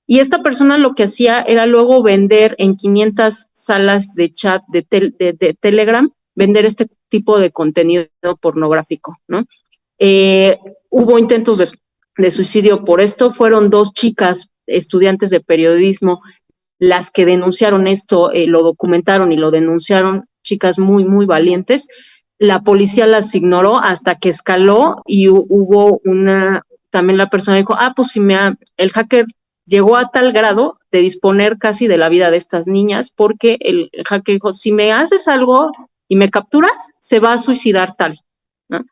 Y esta persona lo que hacía era luego vender en 500 salas de chat de Telegram, vender este tipo de contenido pornográfico, ¿no? Hubo intentos de suicidio por esto, fueron 2 chicas estudiantes de periodismo las que denunciaron esto, lo documentaron y lo denunciaron, chicas muy, muy valientes. La policía las ignoró hasta que escaló y hubo también la persona dijo, pues si el hacker llegó a tal grado de disponer casi de la vida de estas niñas, porque el hacker dijo, si me haces algo y me capturas, se va a suicidar tal, ¿no?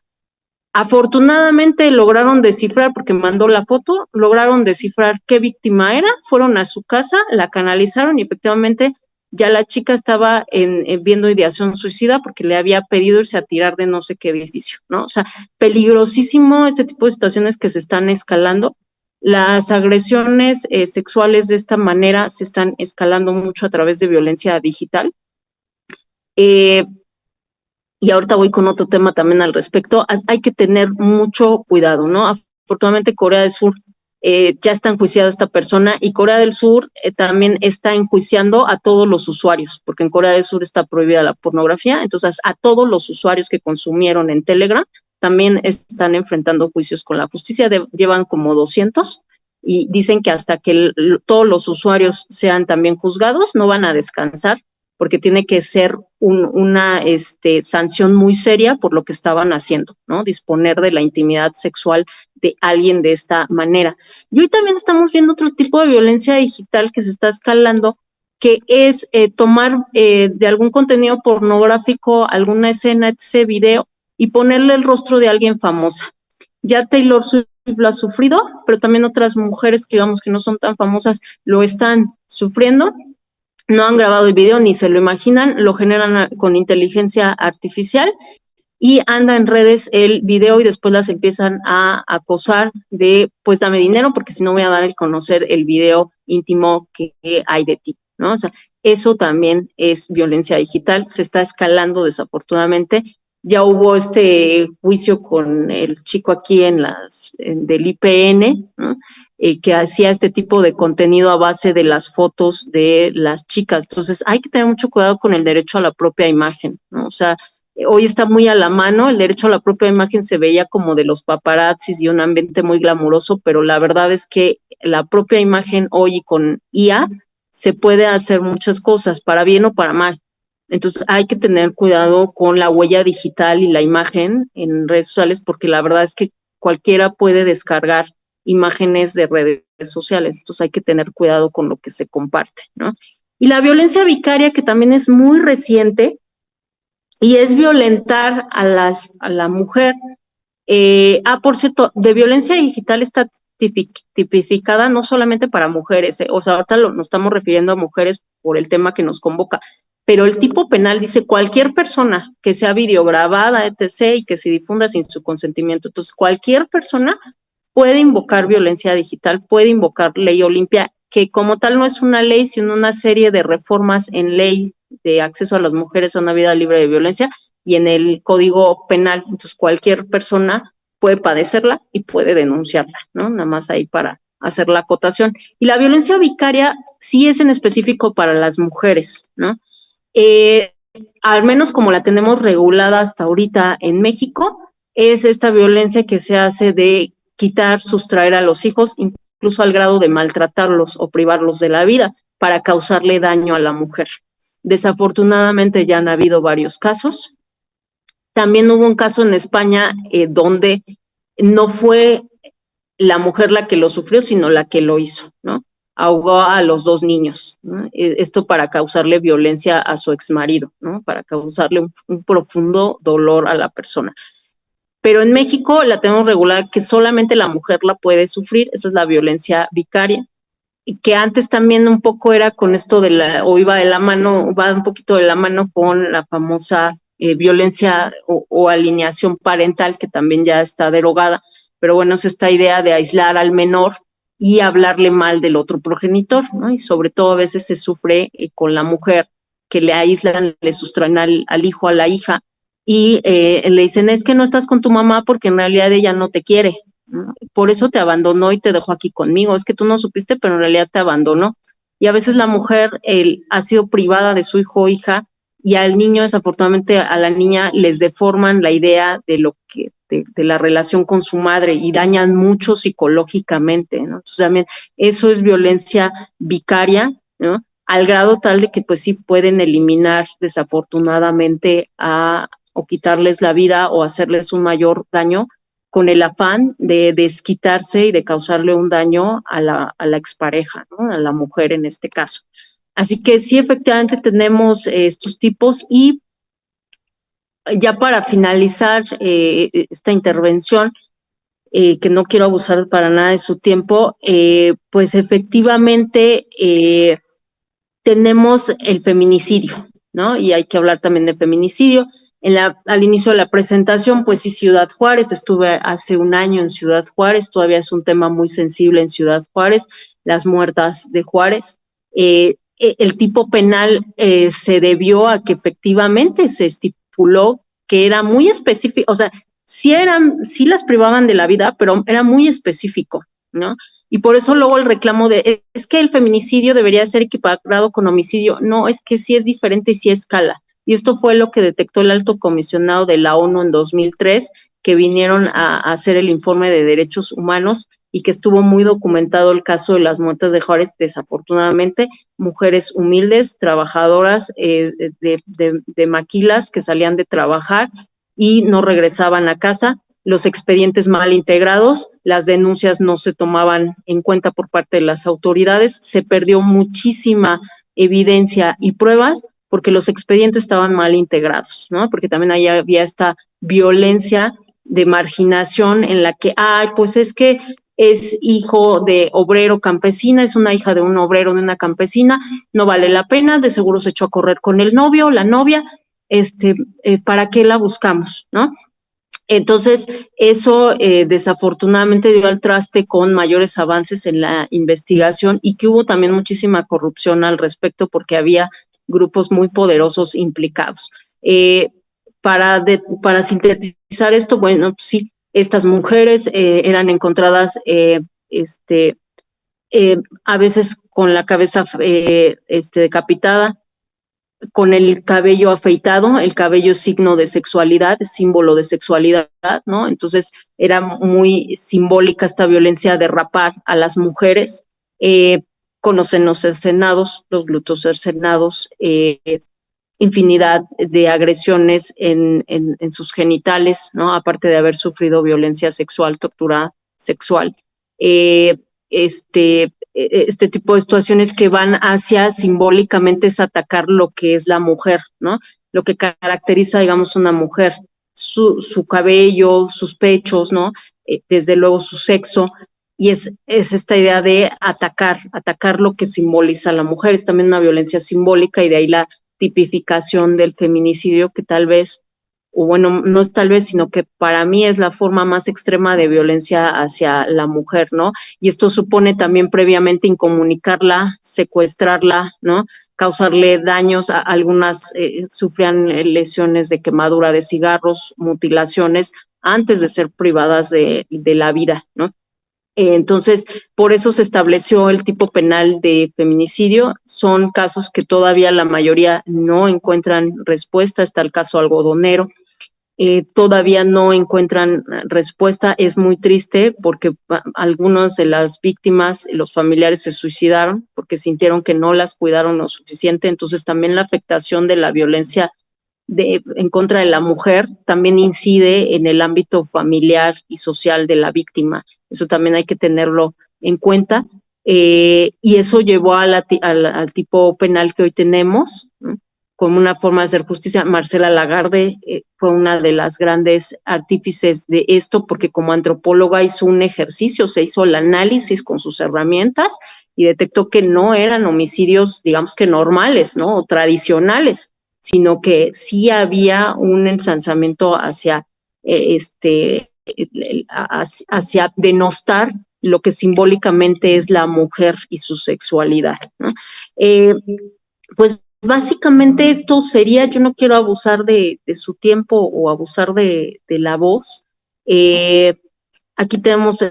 Afortunadamente lograron descifrar, porque mandó la foto, lograron descifrar qué víctima era, fueron a su casa, la canalizaron y efectivamente ya la chica estaba viendo ideación suicida porque le había pedido irse a tirar de no sé qué edificio, ¿no? O sea, peligrosísimo este tipo de situaciones que se están escalando. Las agresiones sexuales de esta manera se están escalando mucho a través de violencia digital. Y ahorita voy con otro tema también al respecto, hay que tener mucho cuidado, ¿no? Afortunadamente Corea del Sur ya está enjuiciada esta persona y Corea del Sur también está enjuiciando a todos los usuarios, porque en Corea del Sur está prohibida la pornografía, entonces a todos los usuarios que consumieron en Telegram también están enfrentando juicios con la justicia, llevan como 200 y dicen que hasta que todos los usuarios sean también juzgados no van a descansar, porque tiene que ser una sanción muy seria por lo que estaban haciendo, ¿no? Disponer de la intimidad sexual de alguien de esta manera. Y hoy también estamos viendo otro tipo de violencia digital que se está escalando, que es tomar de algún contenido pornográfico, alguna escena, ese video, y ponerle el rostro de alguien famosa. Ya Taylor Swift lo ha sufrido, pero también otras mujeres que digamos que no son tan famosas lo están sufriendo. No han grabado el video ni se lo imaginan, lo generan con inteligencia artificial y anda en redes el video y después las empiezan a acosar de, pues dame dinero porque si no voy a dar a conocer el video íntimo que hay de ti, ¿no? O sea, eso también es violencia digital, se está escalando desafortunadamente. Ya hubo este juicio con el chico aquí del IPN, ¿no? Que hacía este tipo de contenido a base de las fotos de las chicas. Entonces, hay que tener mucho cuidado con el derecho a la propia imagen, ¿no? O sea, hoy está muy a la mano, el derecho a la propia imagen se veía como de los paparazzis y un ambiente muy glamuroso, pero la verdad es que la propia imagen hoy con IA se puede hacer muchas cosas, para bien o para mal. Entonces hay que tener cuidado con la huella digital y la imagen en redes sociales, porque la verdad es que cualquiera puede descargar imágenes de redes sociales, entonces hay que tener cuidado con lo que se comparte, ¿no? Y la violencia vicaria, que también es muy reciente, y es violentar a la mujer. Por cierto, de violencia digital está tipificada no solamente para mujeres, o sea, ahorita nos estamos refiriendo a mujeres por el tema que nos convoca, pero el tipo penal dice cualquier persona que sea videograbada, etc., y que se difunda sin su consentimiento. Entonces, cualquier persona puede invocar violencia digital, puede invocar ley Olimpia, que como tal no es una ley, sino una serie de reformas en ley de acceso a las mujeres a una vida libre de violencia y en el Código Penal. Entonces, cualquier persona puede padecerla y puede denunciarla, ¿no? Nada más ahí para hacer la acotación. Y la violencia vicaria sí es en específico para las mujeres, ¿no? Al menos como la tenemos regulada hasta ahorita en México, es esta violencia que se hace de quitar, sustraer a los hijos, incluso al grado de maltratarlos o privarlos de la vida para causarle daño a la mujer. Desafortunadamente ya han habido varios casos. También hubo un caso en España donde no fue la mujer la que lo sufrió, sino la que lo hizo, ¿no? Ahogó a los 2 niños, ¿no? Esto para causarle violencia a su exmarido, ¿no? Para causarle un profundo dolor a la persona. Pero en México la tenemos regulada que solamente la mujer la puede sufrir, esa es la violencia vicaria, y que antes también un poco era con esto o iba de la mano, va un poquito de la mano con la famosa violencia o alineación parental, que también ya está derogada, pero bueno, es esta idea de aislar al menor y hablarle mal del otro progenitor, ¿no? Y sobre todo a veces se sufre con la mujer, que le aíslan, le sustraen al hijo, a la hija, y le dicen, es que no estás con tu mamá porque en realidad ella no te quiere, ¿no? Por eso te abandonó y te dejó aquí conmigo, es que tú no supiste, pero en realidad te abandonó. Y a veces la mujer ha sido privada de su hijo o hija, y al niño, desafortunadamente, a la niña les deforman la idea de lo que de la relación con su madre y dañan mucho psicológicamente, ¿no? Entonces también eso es violencia vicaria, ¿no? Al grado tal de que pues sí pueden eliminar desafortunadamente o quitarles la vida o hacerles un mayor daño con el afán de desquitarse y de causarle un daño a la expareja, ¿no? A la mujer en este caso. Así que sí, efectivamente tenemos estos tipos, y ya para finalizar esta intervención, que no quiero abusar para nada de su tiempo, pues efectivamente tenemos el feminicidio, ¿no? Y hay que hablar también de feminicidio. Al inicio de la presentación, pues sí, Ciudad Juárez, estuve hace un año en Ciudad Juárez, todavía es un tema muy sensible en Ciudad Juárez, las muertas de Juárez. El tipo penal se debió a que efectivamente se estipuló que era muy específico, o sea, sí las privaban de la vida, pero era muy específico, ¿no? Y por eso luego el reclamo es que el feminicidio debería ser equiparado con homicidio. No, es que sí es diferente y sí escala. Y esto fue lo que detectó el alto comisionado de la ONU en 2003, que vinieron a hacer el informe de derechos humanos, y que estuvo muy documentado el caso de las muertes de Juárez, desafortunadamente, mujeres humildes, trabajadoras de maquilas, que salían de trabajar y no regresaban a casa, los expedientes mal integrados, las denuncias no se tomaban en cuenta por parte de las autoridades, se perdió muchísima evidencia y pruebas porque los expedientes estaban mal integrados, ¿no? Porque también ahí había esta violencia de marginación en la que, pues es que es hijo de obrero campesina, es una hija de un obrero, de una campesina, no vale la pena, de seguro se echó a correr con el novio, la novia, ¿para qué la buscamos, no? Entonces, eso desafortunadamente dio al traste con mayores avances en la investigación, y que hubo también muchísima corrupción al respecto porque había grupos muy poderosos implicados. Para sintetizar esto, bueno, sí, estas mujeres eran encontradas a veces con la cabeza decapitada, con el cabello afeitado. El cabello es signo de sexualidad, es símbolo de sexualidad, ¿no? Entonces era muy simbólica esta violencia de rapar a las mujeres, con los senos cercenados, los glúteos cercenados, infinidad de agresiones en sus genitales, ¿no? Aparte de haber sufrido violencia sexual, tortura sexual. Este tipo de situaciones que van hacia simbólicamente es atacar lo que es la mujer, ¿no? Lo que caracteriza, digamos, una mujer, su cabello, sus pechos, ¿no? Desde luego su sexo, y es esta idea de atacar lo que simboliza a la mujer, es también una violencia simbólica y de ahí la tipificación del feminicidio que tal vez, o bueno, no es tal vez, sino que para mí es la forma más extrema de violencia hacia la mujer, ¿no? Y esto supone también previamente incomunicarla, secuestrarla, ¿no? Causarle daños, algunas sufrían lesiones de quemadura de cigarros, mutilaciones, antes de ser privadas de la vida, ¿no? Entonces, por eso se estableció el tipo penal de feminicidio. Son casos que todavía la mayoría no encuentran respuesta. Está el caso algodonero. Todavía no encuentran respuesta. Es muy triste porque algunas de las víctimas, los familiares se suicidaron porque sintieron que no las cuidaron lo suficiente. Entonces, también la afectación de la violencia en contra de la mujer también incide en el ámbito familiar y social de la víctima. Eso también hay que tenerlo en cuenta. Y eso llevó al tipo penal que hoy tenemos, ¿no? Como una forma de hacer justicia. Marcela Lagarde fue una de las grandes artífices de esto, porque como antropóloga hizo un ejercicio, se hizo el análisis con sus herramientas y detectó que no eran homicidios, digamos que normales, ¿no? O tradicionales, sino que sí había un ensalzamiento hacia hacia denostar lo que simbólicamente es la mujer y su sexualidad, ¿no? Pues básicamente esto sería, yo no quiero abusar de su tiempo o abusar de la voz. Aquí tenemos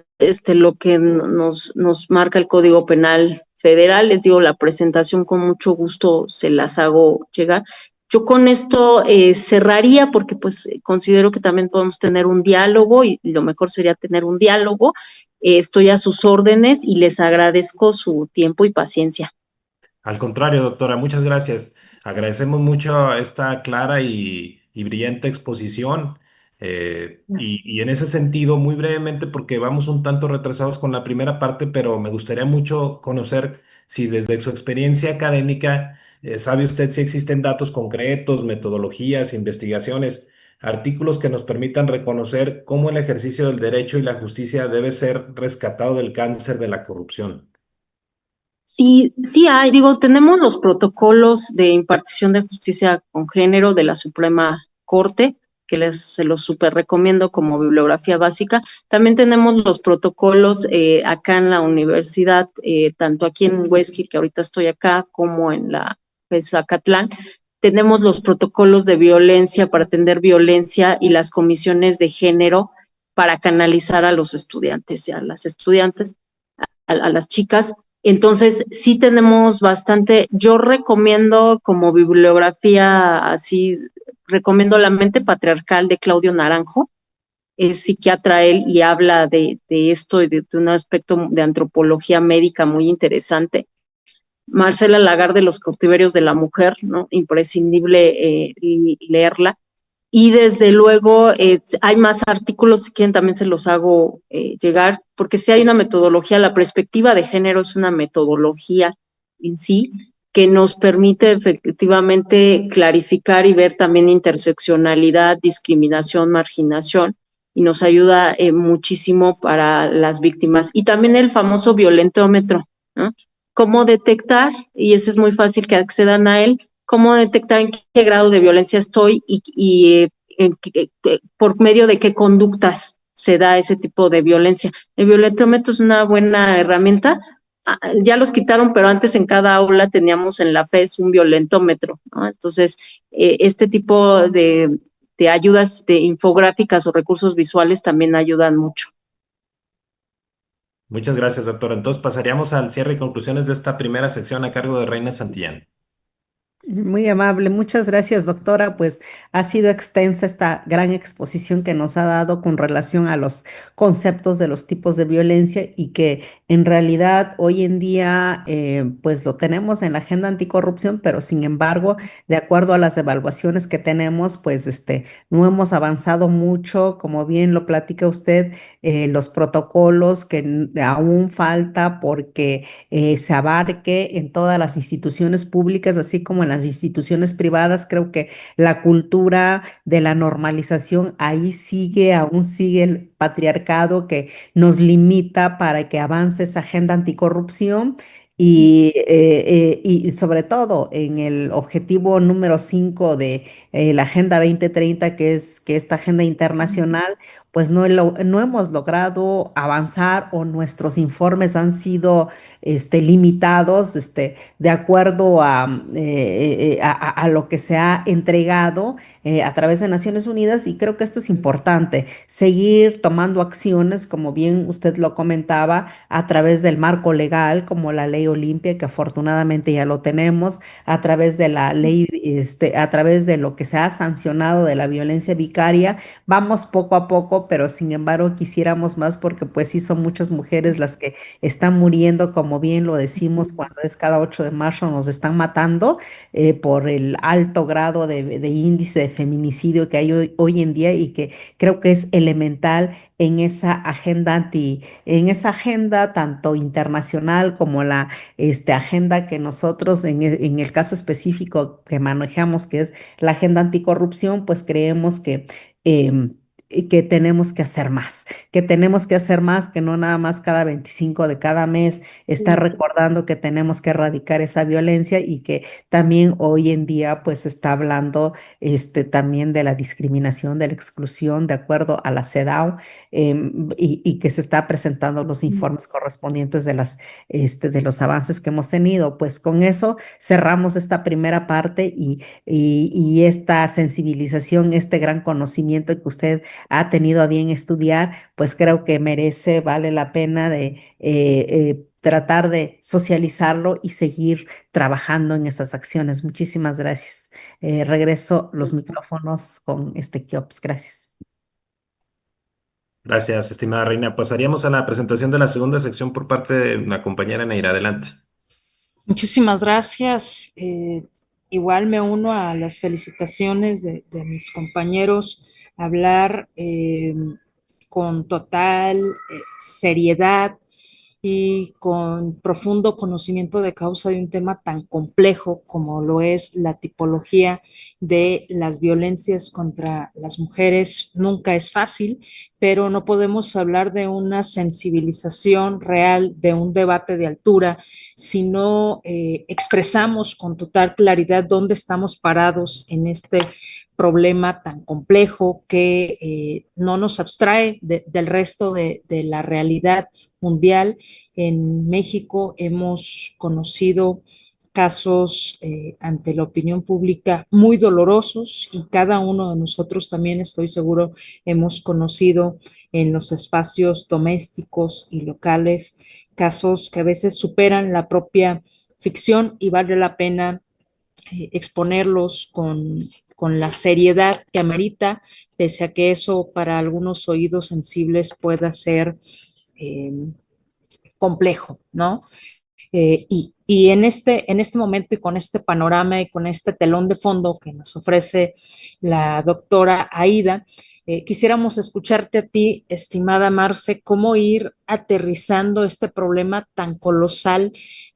lo que nos marca el Código Penal Federal. Les digo, la presentación con mucho gusto se las hago llegar. Yo con esto cerraría porque pues considero que también podemos tener un diálogo y lo mejor sería tener un diálogo. Estoy a sus órdenes y les agradezco su tiempo y paciencia. Al contrario, doctora, muchas gracias. Agradecemos mucho esta clara y brillante exposición. Y en ese sentido, muy brevemente, porque vamos un tanto retrasados con la primera parte, pero me gustaría mucho conocer si desde su experiencia académica, sabe usted si existen datos concretos, metodologías, investigaciones, artículos que nos permitan reconocer cómo el ejercicio del derecho y la justicia debe ser rescatado del cáncer de la corrupción. Sí, sí hay, digo, tenemos los protocolos de impartición de justicia con género de la Suprema Corte, que se los súper recomiendo como bibliografía básica. También tenemos los protocolos acá en la universidad, tanto aquí en Huesca, que ahorita estoy acá, como en la Zacatlán. Tenemos los protocolos de violencia para atender violencia y las comisiones de género para canalizar a los estudiantes y a las estudiantes, a las chicas. Entonces, sí tenemos bastante. Yo recomiendo como bibliografía, así, recomiendo La mente patriarcal de Claudio Naranjo. Es psiquiatra él y habla de esto y de un aspecto de antropología médica muy interesante. Marcela Lagarde, Los cautiverios de la mujer, ¿no? Imprescindible leerla. Y desde luego hay más artículos, si quieren también se los hago llegar, porque si hay una metodología, la perspectiva de género es una metodología en sí que nos permite efectivamente clarificar y ver también interseccionalidad, discriminación, marginación, y nos ayuda muchísimo para las víctimas. Y también el famoso violentómetro, ¿no? Cómo detectar, y ese es muy fácil que accedan a él, cómo detectar en qué grado de violencia estoy y por medio de qué conductas se da ese tipo de violencia. El violentómetro es una buena herramienta. Ya los quitaron, pero antes en cada aula teníamos en la FES un violentómetro, ¿no? Entonces, este tipo de ayudas de infográficas o recursos visuales también ayudan mucho. Muchas gracias, doctor. Entonces pasaríamos al cierre y conclusiones de esta primera sección a cargo de Reina Santillán. Muy amable, muchas gracias, doctora. Pues ha sido extensa esta gran exposición que nos ha dado con relación a los conceptos de los tipos de violencia y que en realidad hoy en día pues lo tenemos en la agenda anticorrupción, pero sin embargo, de acuerdo a las evaluaciones que tenemos, pues no hemos avanzado mucho, como bien lo platica usted, los protocolos que aún falta porque se abarque en todas las instituciones públicas, así como en las instituciones privadas. Creo que la cultura de la normalización ahí sigue, aún sigue el patriarcado que nos limita para que avance esa agenda anticorrupción. Y sobre todo en el objetivo número 5 de la Agenda 2030, que es que esta agenda internacional, pues no hemos logrado avanzar o nuestros informes han sido limitados, de acuerdo a lo que se ha entregado a través de Naciones Unidas. Y creo que esto es importante, seguir tomando acciones, como bien usted lo comentaba, a través del marco legal, como la ley Olimpia, que afortunadamente ya lo tenemos, a través de la ley, a través de lo que se ha sancionado de la violencia vicaria. Vamos poco a poco, pero sin embargo quisiéramos más porque pues sí son muchas mujeres las que están muriendo, como bien lo decimos, cuando es cada 8 de marzo nos están matando por el alto grado de índice de feminicidio que hay hoy en día, y que creo que es elemental en esa agenda en esa agenda tanto internacional como la agenda que nosotros en el caso específico que manejamos, que es la agenda anticorrupción. Pues creemos em, que tenemos que tenemos que hacer más, que no nada más cada 25 de cada mes estar recordando que tenemos que erradicar esa violencia, y que también hoy en día pues se está hablando también de la discriminación, de la exclusión de acuerdo a la CEDAW, y que se está presentando los informes correspondientes de de los avances que hemos tenido. Pues con eso cerramos esta primera parte, y esta sensibilización, este gran conocimiento que usted ha tenido a bien estudiar, pues creo que merece, vale la pena de tratar de socializarlo y seguir trabajando en esas acciones. Muchísimas gracias. Regreso los micrófonos con Kiops. Gracias. Gracias, estimada Reina. Pasaríamos a la presentación de la segunda sección por parte de la compañera Neira. Adelante. Muchísimas gracias. Igual me uno a las felicitaciones de mis compañeros. Hablar con total seriedad y con profundo conocimiento de causa de un tema tan complejo como lo es la tipología de las violencias contra las mujeres nunca es fácil, pero no podemos hablar de una sensibilización real, de un debate de altura, si no expresamos con total claridad dónde estamos parados en este problema tan complejo que no nos abstrae del resto de la realidad mundial. En México hemos conocido casos ante la opinión pública muy dolorosos, y cada uno de nosotros también, estoy seguro, hemos conocido en los espacios domésticos y locales casos que a veces superan la propia ficción, y vale la pena exponerlos con la seriedad que amerita, pese a que eso para algunos oídos sensibles pueda ser eh, complejo, ¿no? Y en este momento y con este panorama y con este telón de fondo que nos ofrece la doctora Aida, quisiéramos escucharte a ti, estimada Marce, cómo ir aterrizando este problema tan colosal,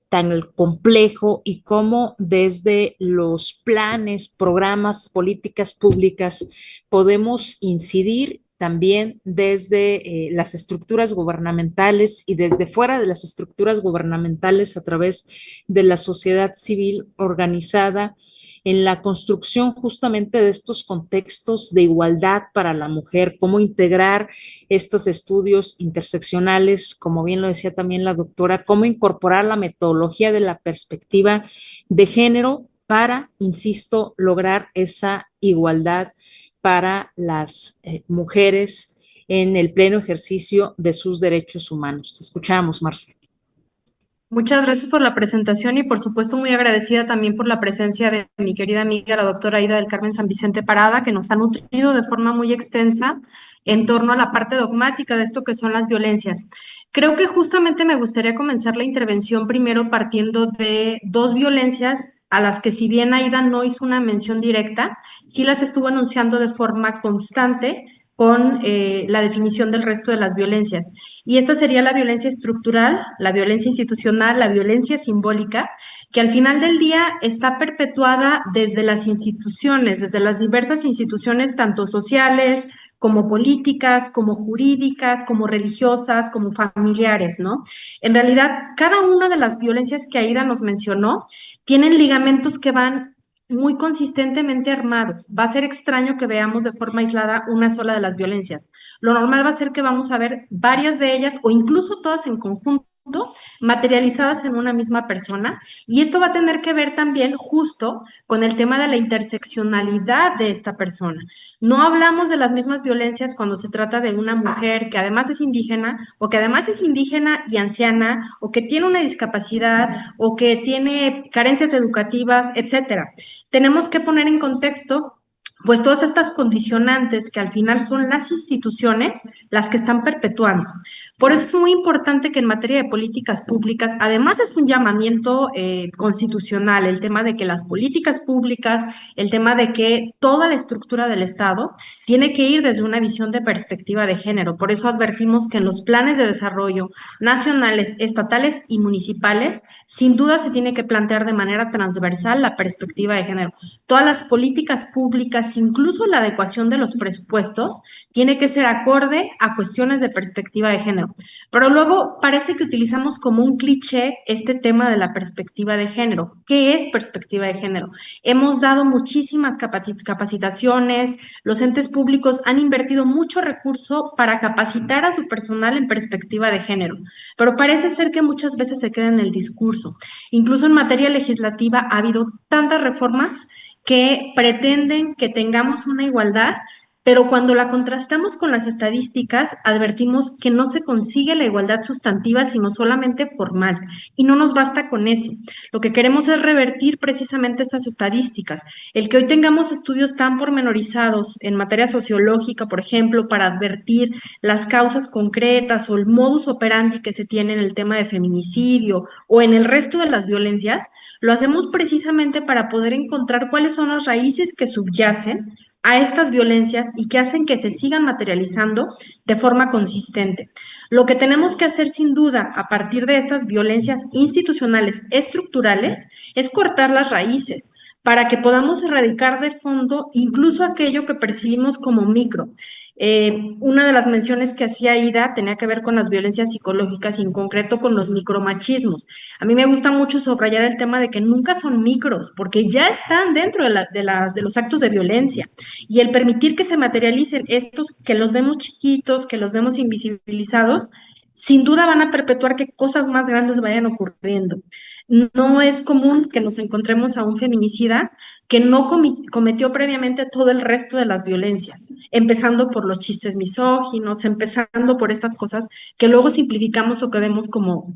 tan complejo, y cómo desde los planes, programas, políticas públicas podemos incidir también desde las estructuras gubernamentales y desde fuera de las estructuras gubernamentales a través de la sociedad civil organizada en la construcción justamente de estos contextos de igualdad para la mujer, cómo integrar estos estudios interseccionales, como bien lo decía también la doctora, cómo incorporar la metodología de la perspectiva de género para, insisto, lograr esa igualdad para las mujeres en el pleno ejercicio de sus derechos humanos. Te escuchamos, Marcela. Muchas gracias por la presentación y por supuesto muy agradecida también por la presencia de mi querida amiga, la doctora Aida del Carmen San Vicente Parada, que nos ha nutrido de forma muy extensa en torno a la parte dogmática de esto que son las violencias. Creo que justamente me gustaría comenzar la intervención primero partiendo de dos violencias a las que si bien Aida no hizo una mención directa, sí las estuvo anunciando de forma constante con la definición del resto de las violencias. Y esta sería la violencia estructural, la violencia institucional, la violencia simbólica, que al final del día está perpetuada desde las instituciones, desde las diversas instituciones, tanto sociales, como políticas, como jurídicas, como religiosas, como familiares, ¿no? En realidad, cada una de las violencias que Aida nos mencionó tienen ligamentos que van muy consistentemente armados. Va a ser extraño que veamos de forma aislada una sola de las violencias. Lo normal va a ser que vamos a ver varias de ellas o incluso todas en conjunto materializadas en una misma persona, y esto va a tener que ver también justo con el tema de la interseccionalidad de esta persona. No hablamos de las mismas violencias cuando se trata de una mujer que además es indígena o que además es indígena y anciana o que tiene una discapacidad o que tiene carencias educativas, etcétera. Tenemos que poner en contexto pues todas estas condicionantes que al final son las instituciones las que están perpetuando. Por eso es muy importante que en materia de políticas públicas, además es un llamamiento constitucional, el tema de que las políticas públicas, el tema de que toda la estructura del Estado tiene que ir desde una visión de perspectiva de género. Por eso advertimos que en los planes de desarrollo nacionales, estatales y municipales, sin duda se tiene que plantear de manera transversal la perspectiva de género. Todas las políticas públicas, incluso la adecuación de los presupuestos, tiene que ser acorde a cuestiones de perspectiva de género. Pero luego parece que utilizamos como un cliché este tema de la perspectiva de género. ¿Qué es perspectiva de género? Hemos dado muchísimas capacitaciones, los entes públicos han invertido mucho recurso para capacitar a su personal en perspectiva de género, pero parece ser que muchas veces se queda en el discurso. Incluso en materia legislativa ha habido tantas reformas que pretenden que tengamos una igualdad, pero cuando la contrastamos con las estadísticas, advertimos que no se consigue la igualdad sustantiva, sino solamente formal, y no nos basta con eso. Lo que queremos es revertir precisamente estas estadísticas. El que hoy tengamos estudios tan pormenorizados en materia sociológica, por ejemplo, para advertir las causas concretas o el modus operandi que se tiene en el tema de feminicidio o en el resto de las violencias, lo hacemos precisamente para poder encontrar cuáles son las raíces que subyacen a estas violencias y que hacen que se sigan materializando de forma consistente. Lo que tenemos que hacer sin duda a partir de estas violencias institucionales estructurales es cortar las raíces para que podamos erradicar de fondo incluso aquello que percibimos como micro. Una de las menciones que hacía Aida tenía que ver con las violencias psicológicas y en concreto con los micromachismos. A mí me gusta mucho subrayar el tema de que nunca son micros, porque ya están dentro de los actos de violencia. Y el permitir que se materialicen estos que los vemos chiquitos, que los vemos invisibilizados, sin duda van a perpetuar que cosas más grandes vayan ocurriendo. No es común que nos encontremos a un feminicida que no cometió previamente todo el resto de las violencias, empezando por los chistes misóginos, empezando por estas cosas que luego simplificamos o que vemos como,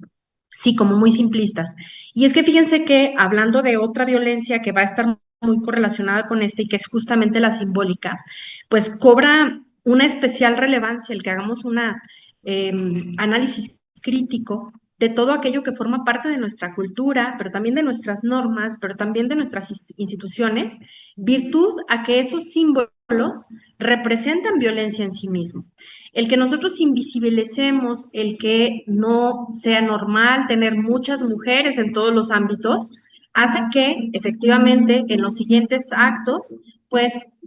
sí, como muy simplistas. Y es que fíjense que hablando de otra violencia que va a estar muy correlacionada con esta y que es justamente la simbólica, pues cobra una especial relevancia el que hagamos una análisis crítico de todo aquello que forma parte de nuestra cultura, pero también de nuestras normas, pero también de nuestras instituciones, virtud a que esos símbolos representan violencia en sí mismo. El que nosotros invisibilicemos, el que no sea normal tener muchas mujeres en todos los ámbitos, hace que efectivamente en los siguientes actos, pues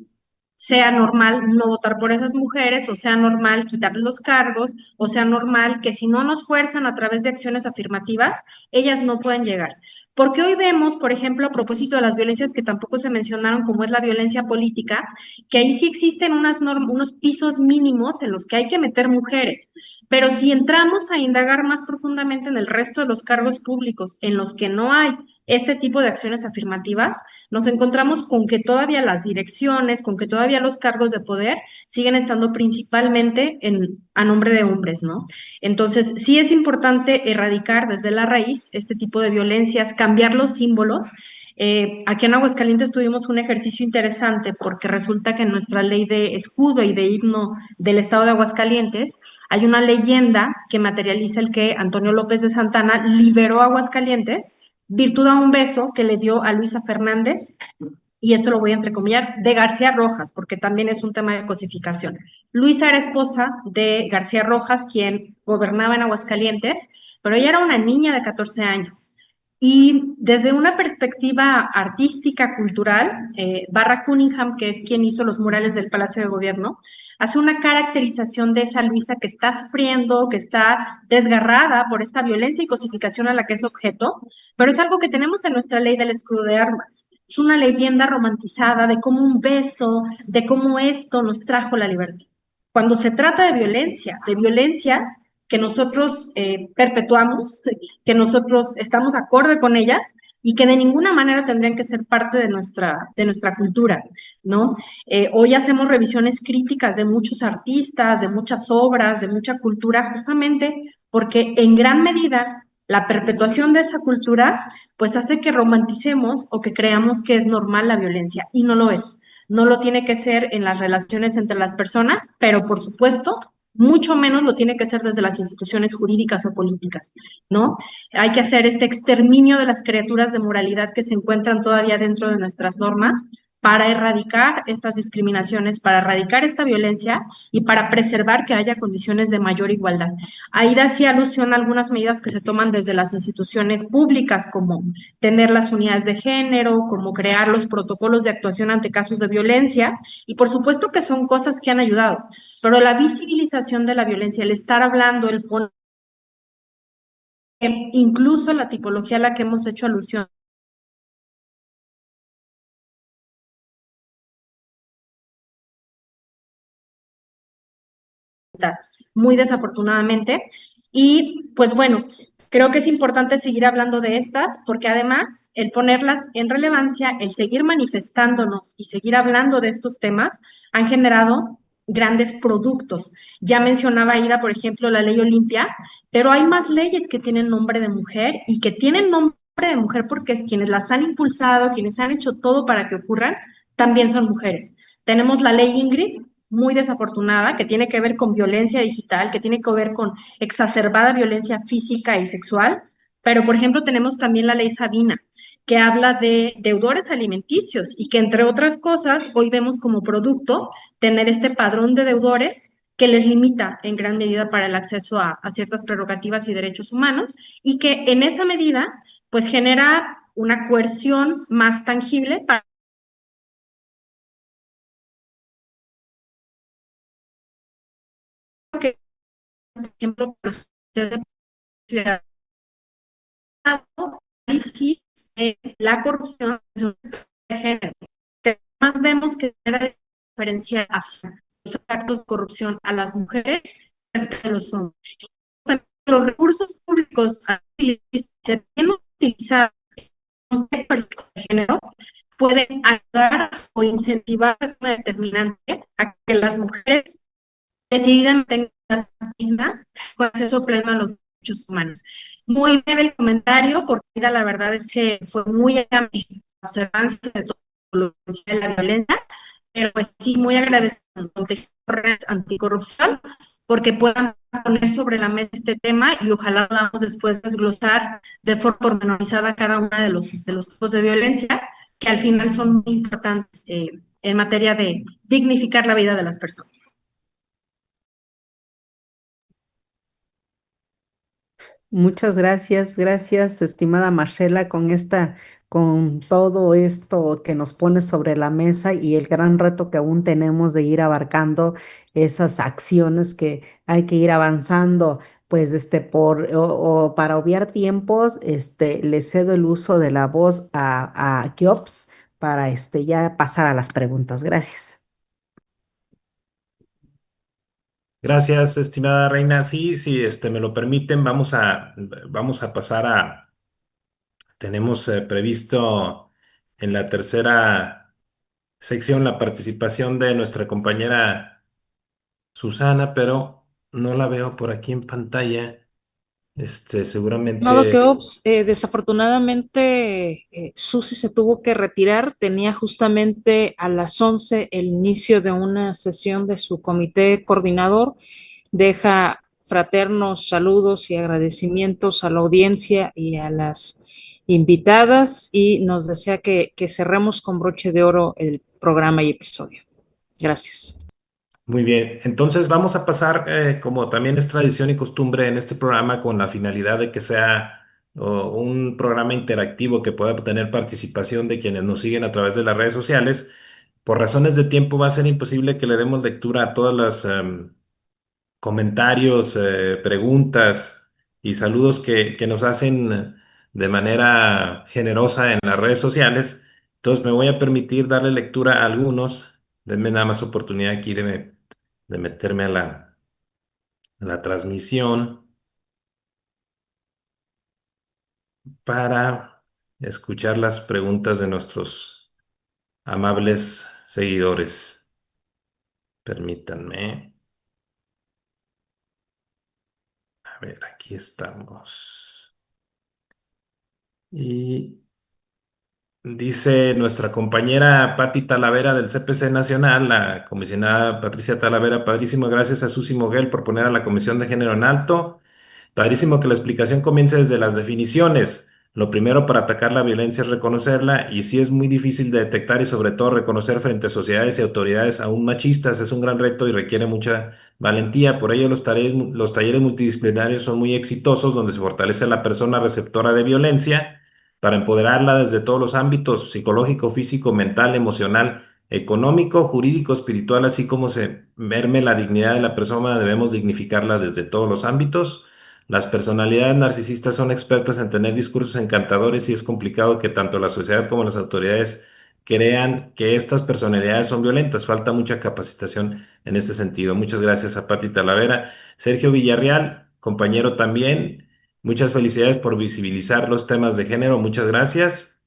sea normal no votar por esas mujeres, o sea normal quitarles los cargos, o sea normal que si no nos fuerzan a través de acciones afirmativas, ellas no pueden llegar. Porque hoy vemos, por ejemplo, a propósito de las violencias que tampoco se mencionaron, como es la violencia política, que ahí sí existen unos pisos mínimos en los que hay que meter mujeres, Pero si entramos a indagar más profundamente en el resto de los cargos públicos en los que no hay este tipo de acciones afirmativas, nos encontramos con que todavía las direcciones, con que todavía los cargos de poder siguen estando principalmente a nombre de hombres, ¿no? Entonces, sí es importante erradicar desde la raíz este tipo de violencias, cambiar los símbolos. Aquí en Aguascalientes tuvimos un ejercicio interesante porque resulta que en nuestra ley de escudo y de himno del estado de Aguascalientes hay una leyenda que materializa el que Antonio López de Santana liberó a Aguascalientes virtud a un beso que le dio a Luisa Fernández, y esto lo voy a entrecomillar, de García Rojas, porque también es un tema de cosificación. Luisa era esposa de García Rojas, quien gobernaba en Aguascalientes, pero ella era una niña de 14 años. Y desde una perspectiva artística, cultural, Barra Cunningham, que es quien hizo los murales del Palacio de Gobierno, hace una caracterización de esa Luisa que está sufriendo, que está desgarrada por esta violencia y cosificación a la que es objeto, pero es algo que tenemos en nuestra ley del escudo de armas. Es una leyenda romantizada de cómo un beso, de cómo esto nos trajo la libertad. Cuando se trata de violencia, de violencias que nosotros perpetuamos, que nosotros estamos acorde con ellas y que de ninguna manera tendrían que ser parte de nuestra cultura, ¿no? Hoy hacemos revisiones críticas de muchos artistas, de muchas obras, de mucha cultura, justamente porque en gran medida la perpetuación de esa cultura pues hace que romanticemos o que creamos que es normal la violencia y no lo es. No lo tiene que ser en las relaciones entre las personas, pero por supuesto, mucho menos lo tiene que ser desde las instituciones jurídicas o políticas, ¿no? Hay que hacer este exterminio de las criaturas de moralidad que se encuentran todavía dentro de nuestras normas para erradicar estas discriminaciones, para erradicar esta violencia y para preservar que haya condiciones de mayor igualdad. Aida hacía alusión a algunas medidas que se toman desde las instituciones públicas, como tener las unidades de género, como crear los protocolos de actuación ante casos de violencia, y por supuesto que son cosas que han ayudado, pero la visibilización de la violencia, el estar hablando, el poner, incluso la tipología a la que hemos hecho alusión, muy desafortunadamente. Y pues bueno, creo que es importante seguir hablando de estas porque además el ponerlas en relevancia, el seguir manifestándonos y seguir hablando de estos temas han generado grandes productos. Ya mencionaba Ida, por ejemplo, la ley Olimpia, pero hay más leyes que tienen nombre de mujer y que tienen nombre de mujer porque es quienes las han impulsado, quienes han hecho todo para que ocurran, también son mujeres. Tenemos la ley Ingrid, muy desafortunada, que tiene que ver con violencia digital, que tiene que ver con exacerbada violencia física y sexual. Pero, por ejemplo, tenemos también la ley Sabina, que habla de deudores alimenticios y que, entre otras cosas, hoy vemos como producto tener este padrón de deudores que les limita en gran medida para el acceso a ciertas prerrogativas y derechos humanos y que en esa medida, pues genera una coerción más tangible para que, por ejemplo, análisis de la corrupción de género, que más vemos que era diferenciar los actos de corrupción a las mujeres respecto a los hombres. También los recursos públicos se tienen utilizados de género pueden ayudar o incentivar de forma determinante a que las mujeres decidan tener las dignas con acceso pleno a los derechos humanos. Muy breve el comentario, porque la verdad es que fue muy amplia la observancia de todo lo de la violencia, pero pues sí, muy agradecida con Redes Anticorrupción, porque puedan poner sobre la mesa este tema y ojalá podamos después desglosar de forma pormenorizada cada uno de los tipos de violencia, que al final son muy importantes en materia de dignificar la vida de las personas. Muchas gracias, estimada Marcela, con todo esto que nos pones sobre la mesa y el gran reto que aún tenemos de ir abarcando esas acciones que hay que ir avanzando. Pues o para obviar tiempos, le cedo el uso de la voz a Kiops para ya pasar a las preguntas. Gracias. Gracias, estimada Reina. Sí, sí, me lo permiten, vamos a pasar tenemos previsto en la tercera sección la participación de nuestra compañera Susana, pero no la veo por aquí en pantalla. Estimado Seguramente. Keops, desafortunadamente Susi se tuvo que retirar. Tenía justamente a las 11 el inicio de una sesión de su comité coordinador. Deja fraternos saludos y agradecimientos a la audiencia y a las invitadas y nos desea que cerremos con broche de oro el programa y episodio. Gracias. Muy bien, entonces vamos a pasar, como también es tradición y costumbre en este programa, con la finalidad de que sea un programa interactivo que pueda tener participación de quienes nos siguen a través de las redes sociales. Por razones de tiempo va a ser imposible que le demos lectura a todos los comentarios, preguntas y saludos que nos hacen de manera generosa en las redes sociales. Entonces me voy a permitir darle lectura a algunos. Denme nada más oportunidad aquí de meterme a la transmisión para escuchar las preguntas de nuestros amables seguidores. Permítanme. A ver, aquí estamos. Y dice nuestra compañera Patti Talavera del CPC Nacional, la comisionada Patricia Talavera, padrísimo, gracias a Susi Moguel por poner a la Comisión de Género en alto. Padrísimo que la explicación comience desde las definiciones. Lo primero para atacar la violencia es reconocerla y sí es muy difícil de detectar y sobre todo reconocer frente a sociedades y autoridades aún machistas. Es un gran reto y requiere mucha valentía. Por ello los talleres multidisciplinarios son muy exitosos donde se fortalece a la persona receptora de violencia para empoderarla desde todos los ámbitos psicológico, físico, mental, emocional, económico, jurídico, espiritual, así como se merme la dignidad de la persona, debemos dignificarla desde todos los ámbitos. Las personalidades narcisistas son expertas en tener discursos encantadores y es complicado que tanto la sociedad como las autoridades crean que estas personalidades son violentas. Falta mucha capacitación en este sentido. Muchas gracias a Pati Talavera. Sergio Villarreal, compañero también. Muchas felicidades por visibilizar los temas de género. Muchas gracias.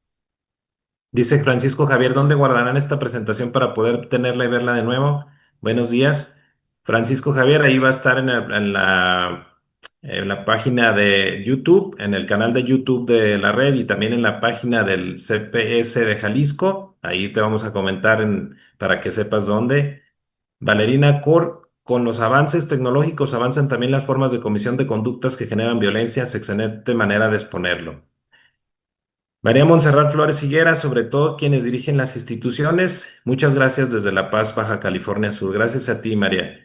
Dice Francisco Javier, ¿dónde guardarán esta presentación para poder tenerla y verla de nuevo? Buenos días. Francisco Javier, ahí va a estar en la página de YouTube, en el canal de YouTube de la red y también en la página del CPS de Jalisco. Ahí te vamos a comentar para que sepas dónde. Valerina Cor, con los avances tecnológicos avanzan también las formas de comisión de conductas que generan violencia, excelente manera de exponerlo. María Montserrat Flores Higuera, sobre todo quienes dirigen las instituciones. Muchas gracias desde La Paz, Baja California Sur. Gracias a ti, María.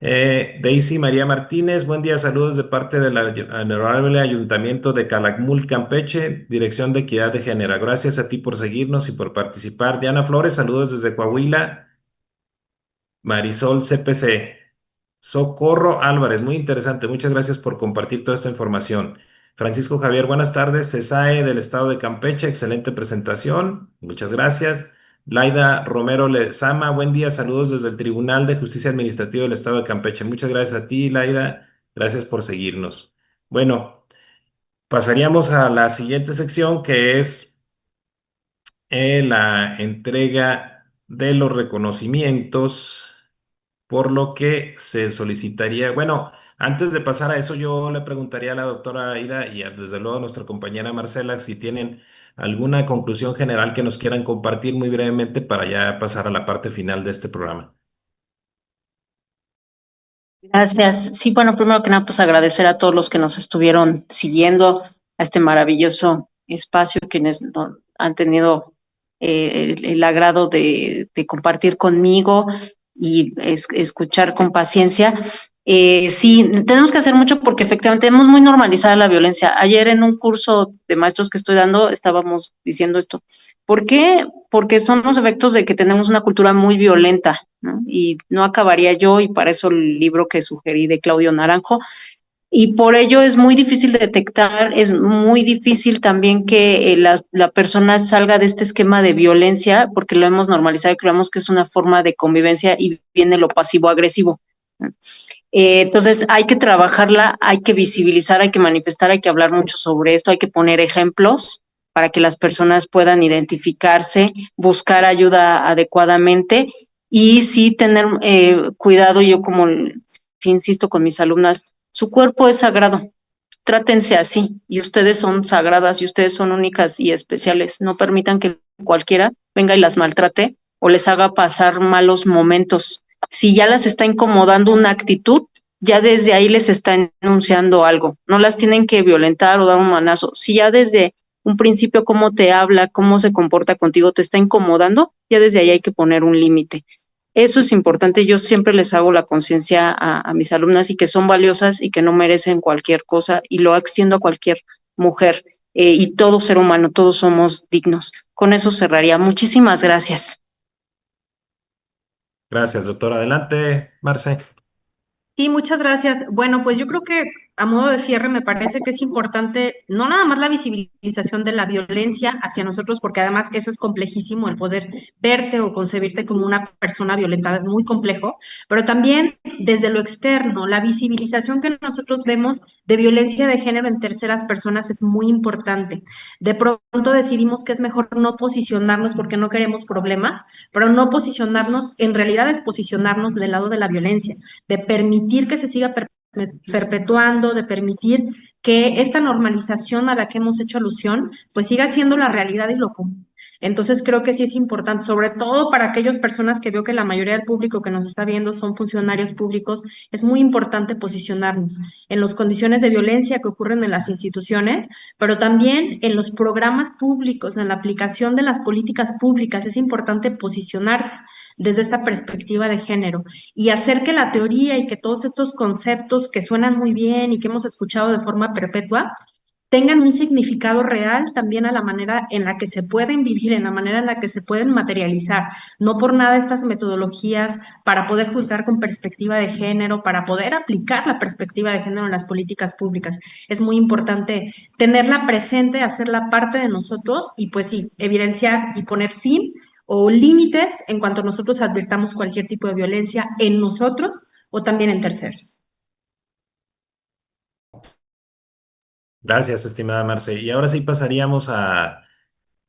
Daisy María Martínez, buen día, saludos de parte del Honorable Ayuntamiento de Calakmul, Campeche, Dirección de Equidad de Género. Gracias a ti por seguirnos y por participar. Diana Flores, saludos desde Coahuila. Marisol CPC. Socorro Álvarez, muy interesante. Muchas gracias por compartir toda esta información. Francisco Javier, buenas tardes. CESAE del Estado de Campeche, excelente presentación. Muchas gracias. Laida Romero Lezama, buen día. Saludos desde el Tribunal de Justicia Administrativa del Estado de Campeche. Muchas gracias a ti, Laida. Gracias por seguirnos. Bueno, pasaríamos a la siguiente sección que es la entrega de los reconocimientos, por lo que se solicitaría, bueno, antes de pasar a eso, yo le preguntaría a la doctora Aida y desde luego a nuestra compañera Marcela si tienen alguna conclusión general que nos quieran compartir muy brevemente para ya pasar a la parte final de este programa. Gracias. Sí, bueno, primero que nada, pues agradecer a todos los que nos estuvieron siguiendo a este maravilloso espacio, quienes han tenido el agrado de compartir conmigo y escuchar con paciencia. Sí, tenemos que hacer mucho porque efectivamente tenemos muy normalizada la violencia. Ayer en un curso de maestros que estoy dando estábamos diciendo esto. ¿Por qué? Porque son los efectos de que tenemos una cultura muy violenta, ¿no? Y no acabaría yo, y para eso el libro que sugerí de Claudio Naranjo, y por ello es muy difícil de detectar, es muy difícil también que la persona salga de este esquema de violencia, porque lo hemos normalizado y creemos que es una forma de convivencia y viene lo pasivo-agresivo. Entonces hay que trabajarla, hay que visibilizar, hay que manifestar, hay que hablar mucho sobre esto, hay que poner ejemplos para que las personas puedan identificarse, buscar ayuda adecuadamente y sí tener cuidado. Yo como sí insisto con mis alumnas, su cuerpo es sagrado, trátense así y ustedes son sagradas y ustedes son únicas y especiales. No permitan que cualquiera venga y las maltrate o les haga pasar malos momentos. Si ya las está incomodando una actitud, ya desde ahí les está enunciando algo. No las tienen que violentar o dar un manazo. Si ya desde un principio cómo te habla, cómo se comporta contigo, te está incomodando, ya desde ahí hay que poner un límite. Eso es importante. Yo siempre les hago la conciencia a mis alumnas y que son valiosas y que no merecen cualquier cosa y lo extiendo a cualquier mujer y todo ser humano, todos somos dignos. Con eso cerraría. Muchísimas gracias. Gracias, doctor. Adelante, Marce. Sí, muchas gracias. Bueno, pues yo creo que a modo de cierre me parece que es importante no nada más la visibilización de la violencia hacia nosotros, porque además eso es complejísimo, el poder verte o concebirte como una persona violentada es muy complejo, pero también desde lo externo, la visibilización que nosotros vemos de violencia de género en terceras personas es muy importante. De pronto decidimos que es mejor no posicionarnos porque no queremos problemas, pero no posicionarnos, en realidad es posicionarnos del lado de la violencia, de permitir que se siga perpetuando, de permitir que esta normalización a la que hemos hecho alusión, pues siga siendo la realidad y lo común. Entonces creo que sí es importante, sobre todo para aquellas personas que veo que la mayoría del público que nos está viendo son funcionarios públicos, es muy importante posicionarnos en las condiciones de violencia que ocurren en las instituciones, pero también en los programas públicos, en la aplicación de las políticas públicas, es importante posicionarse desde esta perspectiva de género y hacer que la teoría y que todos estos conceptos que suenan muy bien y que hemos escuchado de forma perpetua tengan un significado real también a la manera en la que se pueden vivir, en la manera en la que se pueden materializar. No por nada estas metodologías para poder juzgar con perspectiva de género, para poder aplicar la perspectiva de género en las políticas públicas. Es muy importante tenerla presente, hacerla parte de nosotros y pues sí, evidenciar y poner fin o límites en cuanto nosotros advirtamos cualquier tipo de violencia en nosotros o también en terceros. Gracias, estimada Marce. Y ahora sí pasaríamos a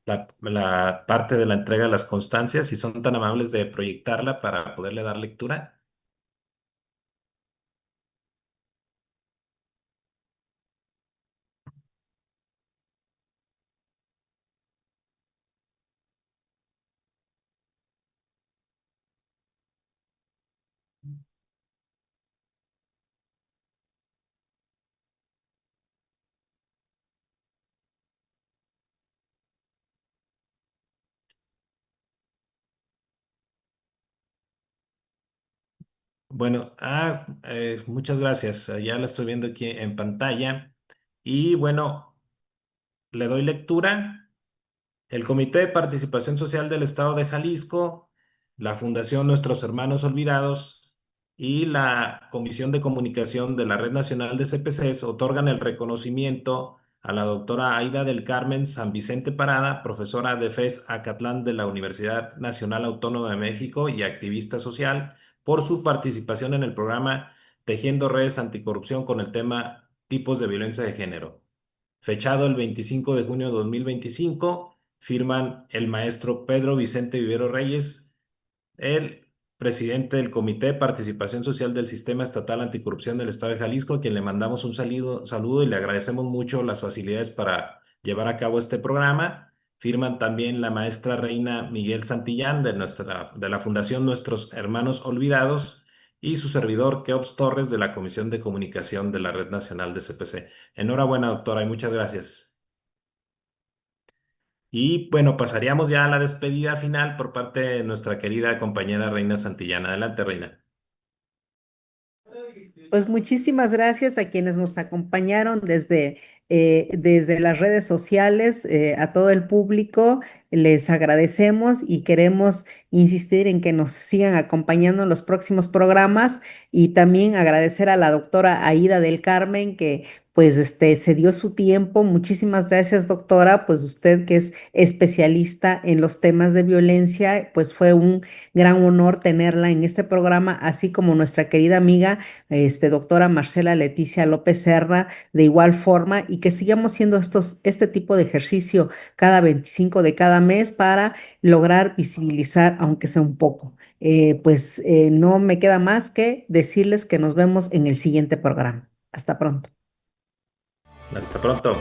la parte de la entrega de las constancias, si son tan amables de proyectarla para poderle dar lectura. Bueno, muchas gracias. Ya la estoy viendo aquí en pantalla. Y bueno, le doy lectura. El Comité de Participación Social del Estado de Jalisco, la Fundación Nuestros Hermanos Olvidados y la Comisión de Comunicación de la Red Nacional de CPCs otorgan el reconocimiento a la doctora Aida del Carmen San Vicente Parada, profesora de FES Acatlán de la Universidad Nacional Autónoma de México y activista social, por su participación en el programa Tejiendo Redes Anticorrupción con el tema Tipos de Violencia de Género. Fechado el 25 de junio de 2025, firman el maestro Pedro Vicente Vivero Reyes, el presidente del Comité de Participación Social del Sistema Estatal Anticorrupción del Estado de Jalisco, a quien le mandamos un saludo y le agradecemos mucho las facilidades para llevar a cabo este programa. Firman también la maestra Reina Miguel Santillán de la Fundación Nuestros Hermanos Olvidados y su servidor Keops Torres de la Comisión de Comunicación de la Red Nacional de CPC. Enhorabuena, doctora, y muchas gracias. Y bueno, pasaríamos ya a la despedida final por parte de nuestra querida compañera Reina Santillana. Adelante, Reina. Pues muchísimas gracias a quienes nos acompañaron desde desde las redes sociales, a todo el público, les agradecemos y queremos insistir en que nos sigan acompañando en los próximos programas y también agradecer a la doctora Aída del Carmen que pues se dio su tiempo. Muchísimas gracias, doctora. Pues usted que es especialista en los temas de violencia, pues fue un gran honor tenerla en este programa, así como nuestra querida amiga, doctora Marcela Leticia López Serra, de igual forma, y que sigamos haciendo este tipo de ejercicio cada 25 de cada mes para lograr visibilizar, aunque sea un poco. No me queda más que decirles que nos vemos en el siguiente programa. Hasta pronto. Hasta pronto.